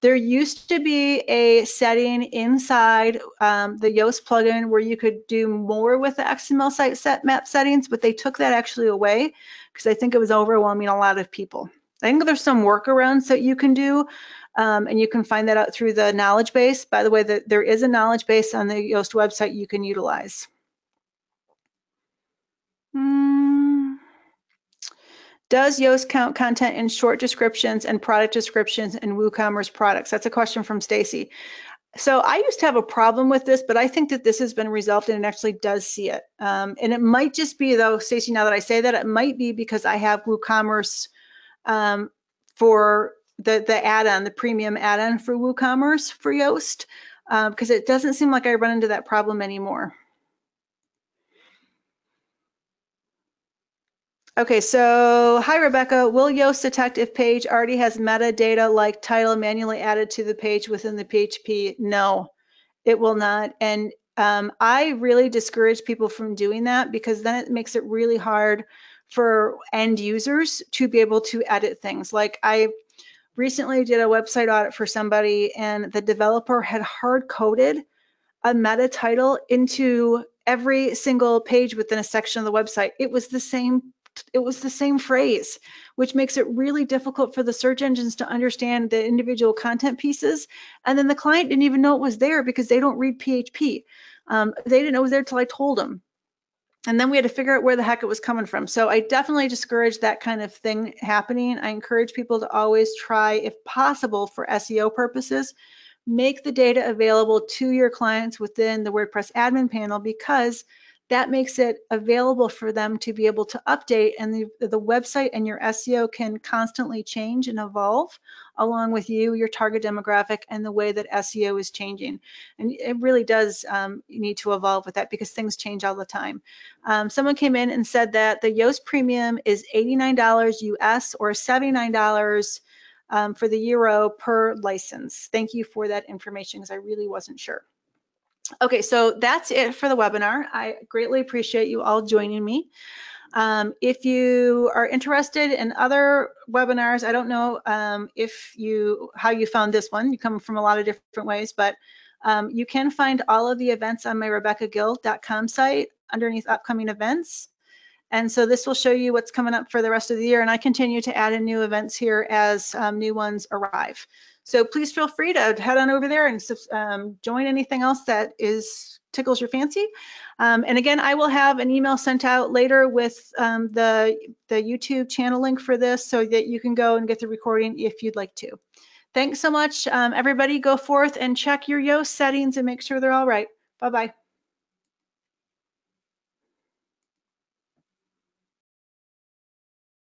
There used to be a setting inside the Yoast plugin where you could do more with the XML sitemap settings, but they took that actually away because I think it was overwhelming a lot of people. I think there's some workarounds that you can do, and you can find that out through the knowledge base. By the way, there is a knowledge base on the Yoast website you can utilize. Does Yoast count content in short descriptions and product descriptions in WooCommerce products? That's a question from Stacy. So I used to have a problem with this, but I think that this has been resolved and it actually does see it. And it might just be, though, Stacy, now that I say that, it might be because I have WooCommerce for the add-on, the premium add-on for WooCommerce for Yoast, because it doesn't seem like I run into that problem anymore. Okay, so hi, Rebecca. Will Yoast detect if page already has metadata like title manually added to the page within the PHP? No, it will not. And I really discourage people from doing that because then it makes it really hard for end users to be able to edit things. Like I recently did a website audit for somebody and the developer had hard-coded a meta title into every single page within a section of the website. It was the same phrase, which makes it really difficult for the search engines to understand the individual content pieces. And then the client didn't even know it was there because they don't read PHP. They didn't know it was there till I told them. And then we had to figure out where the heck it was coming from. So I definitely discourage that kind of thing happening. I encourage people to always try, if possible, for SEO purposes, make the data available to your clients within the WordPress admin panel because that makes it available for them to be able to update, and the website and your SEO can constantly change and evolve along with you, your target demographic, and the way that SEO is changing. And it really does need to evolve with that because things change all the time. Someone came in and said that the Yoast Premium is $89 US or $79 for the euro per license. Thank you for that information because I really wasn't sure. Okay, so that's it for the webinar. I greatly appreciate you all joining me. If you are interested in other webinars, I don't know how you found this one. You come from a lot of different ways, but you can find all of the events on my RebeccaGill.com site underneath upcoming events. And so this will show you what's coming up for the rest of the year. And I continue to add in new events here as new ones arrive. So please feel free to head on over there and join anything else that tickles your fancy. And again, I will have an email sent out later with the YouTube channel link for this so that you can go and get the recording if you'd like to. Thanks so much. Everybody go forth and check your Yoast settings and make sure they're all right. Bye-bye.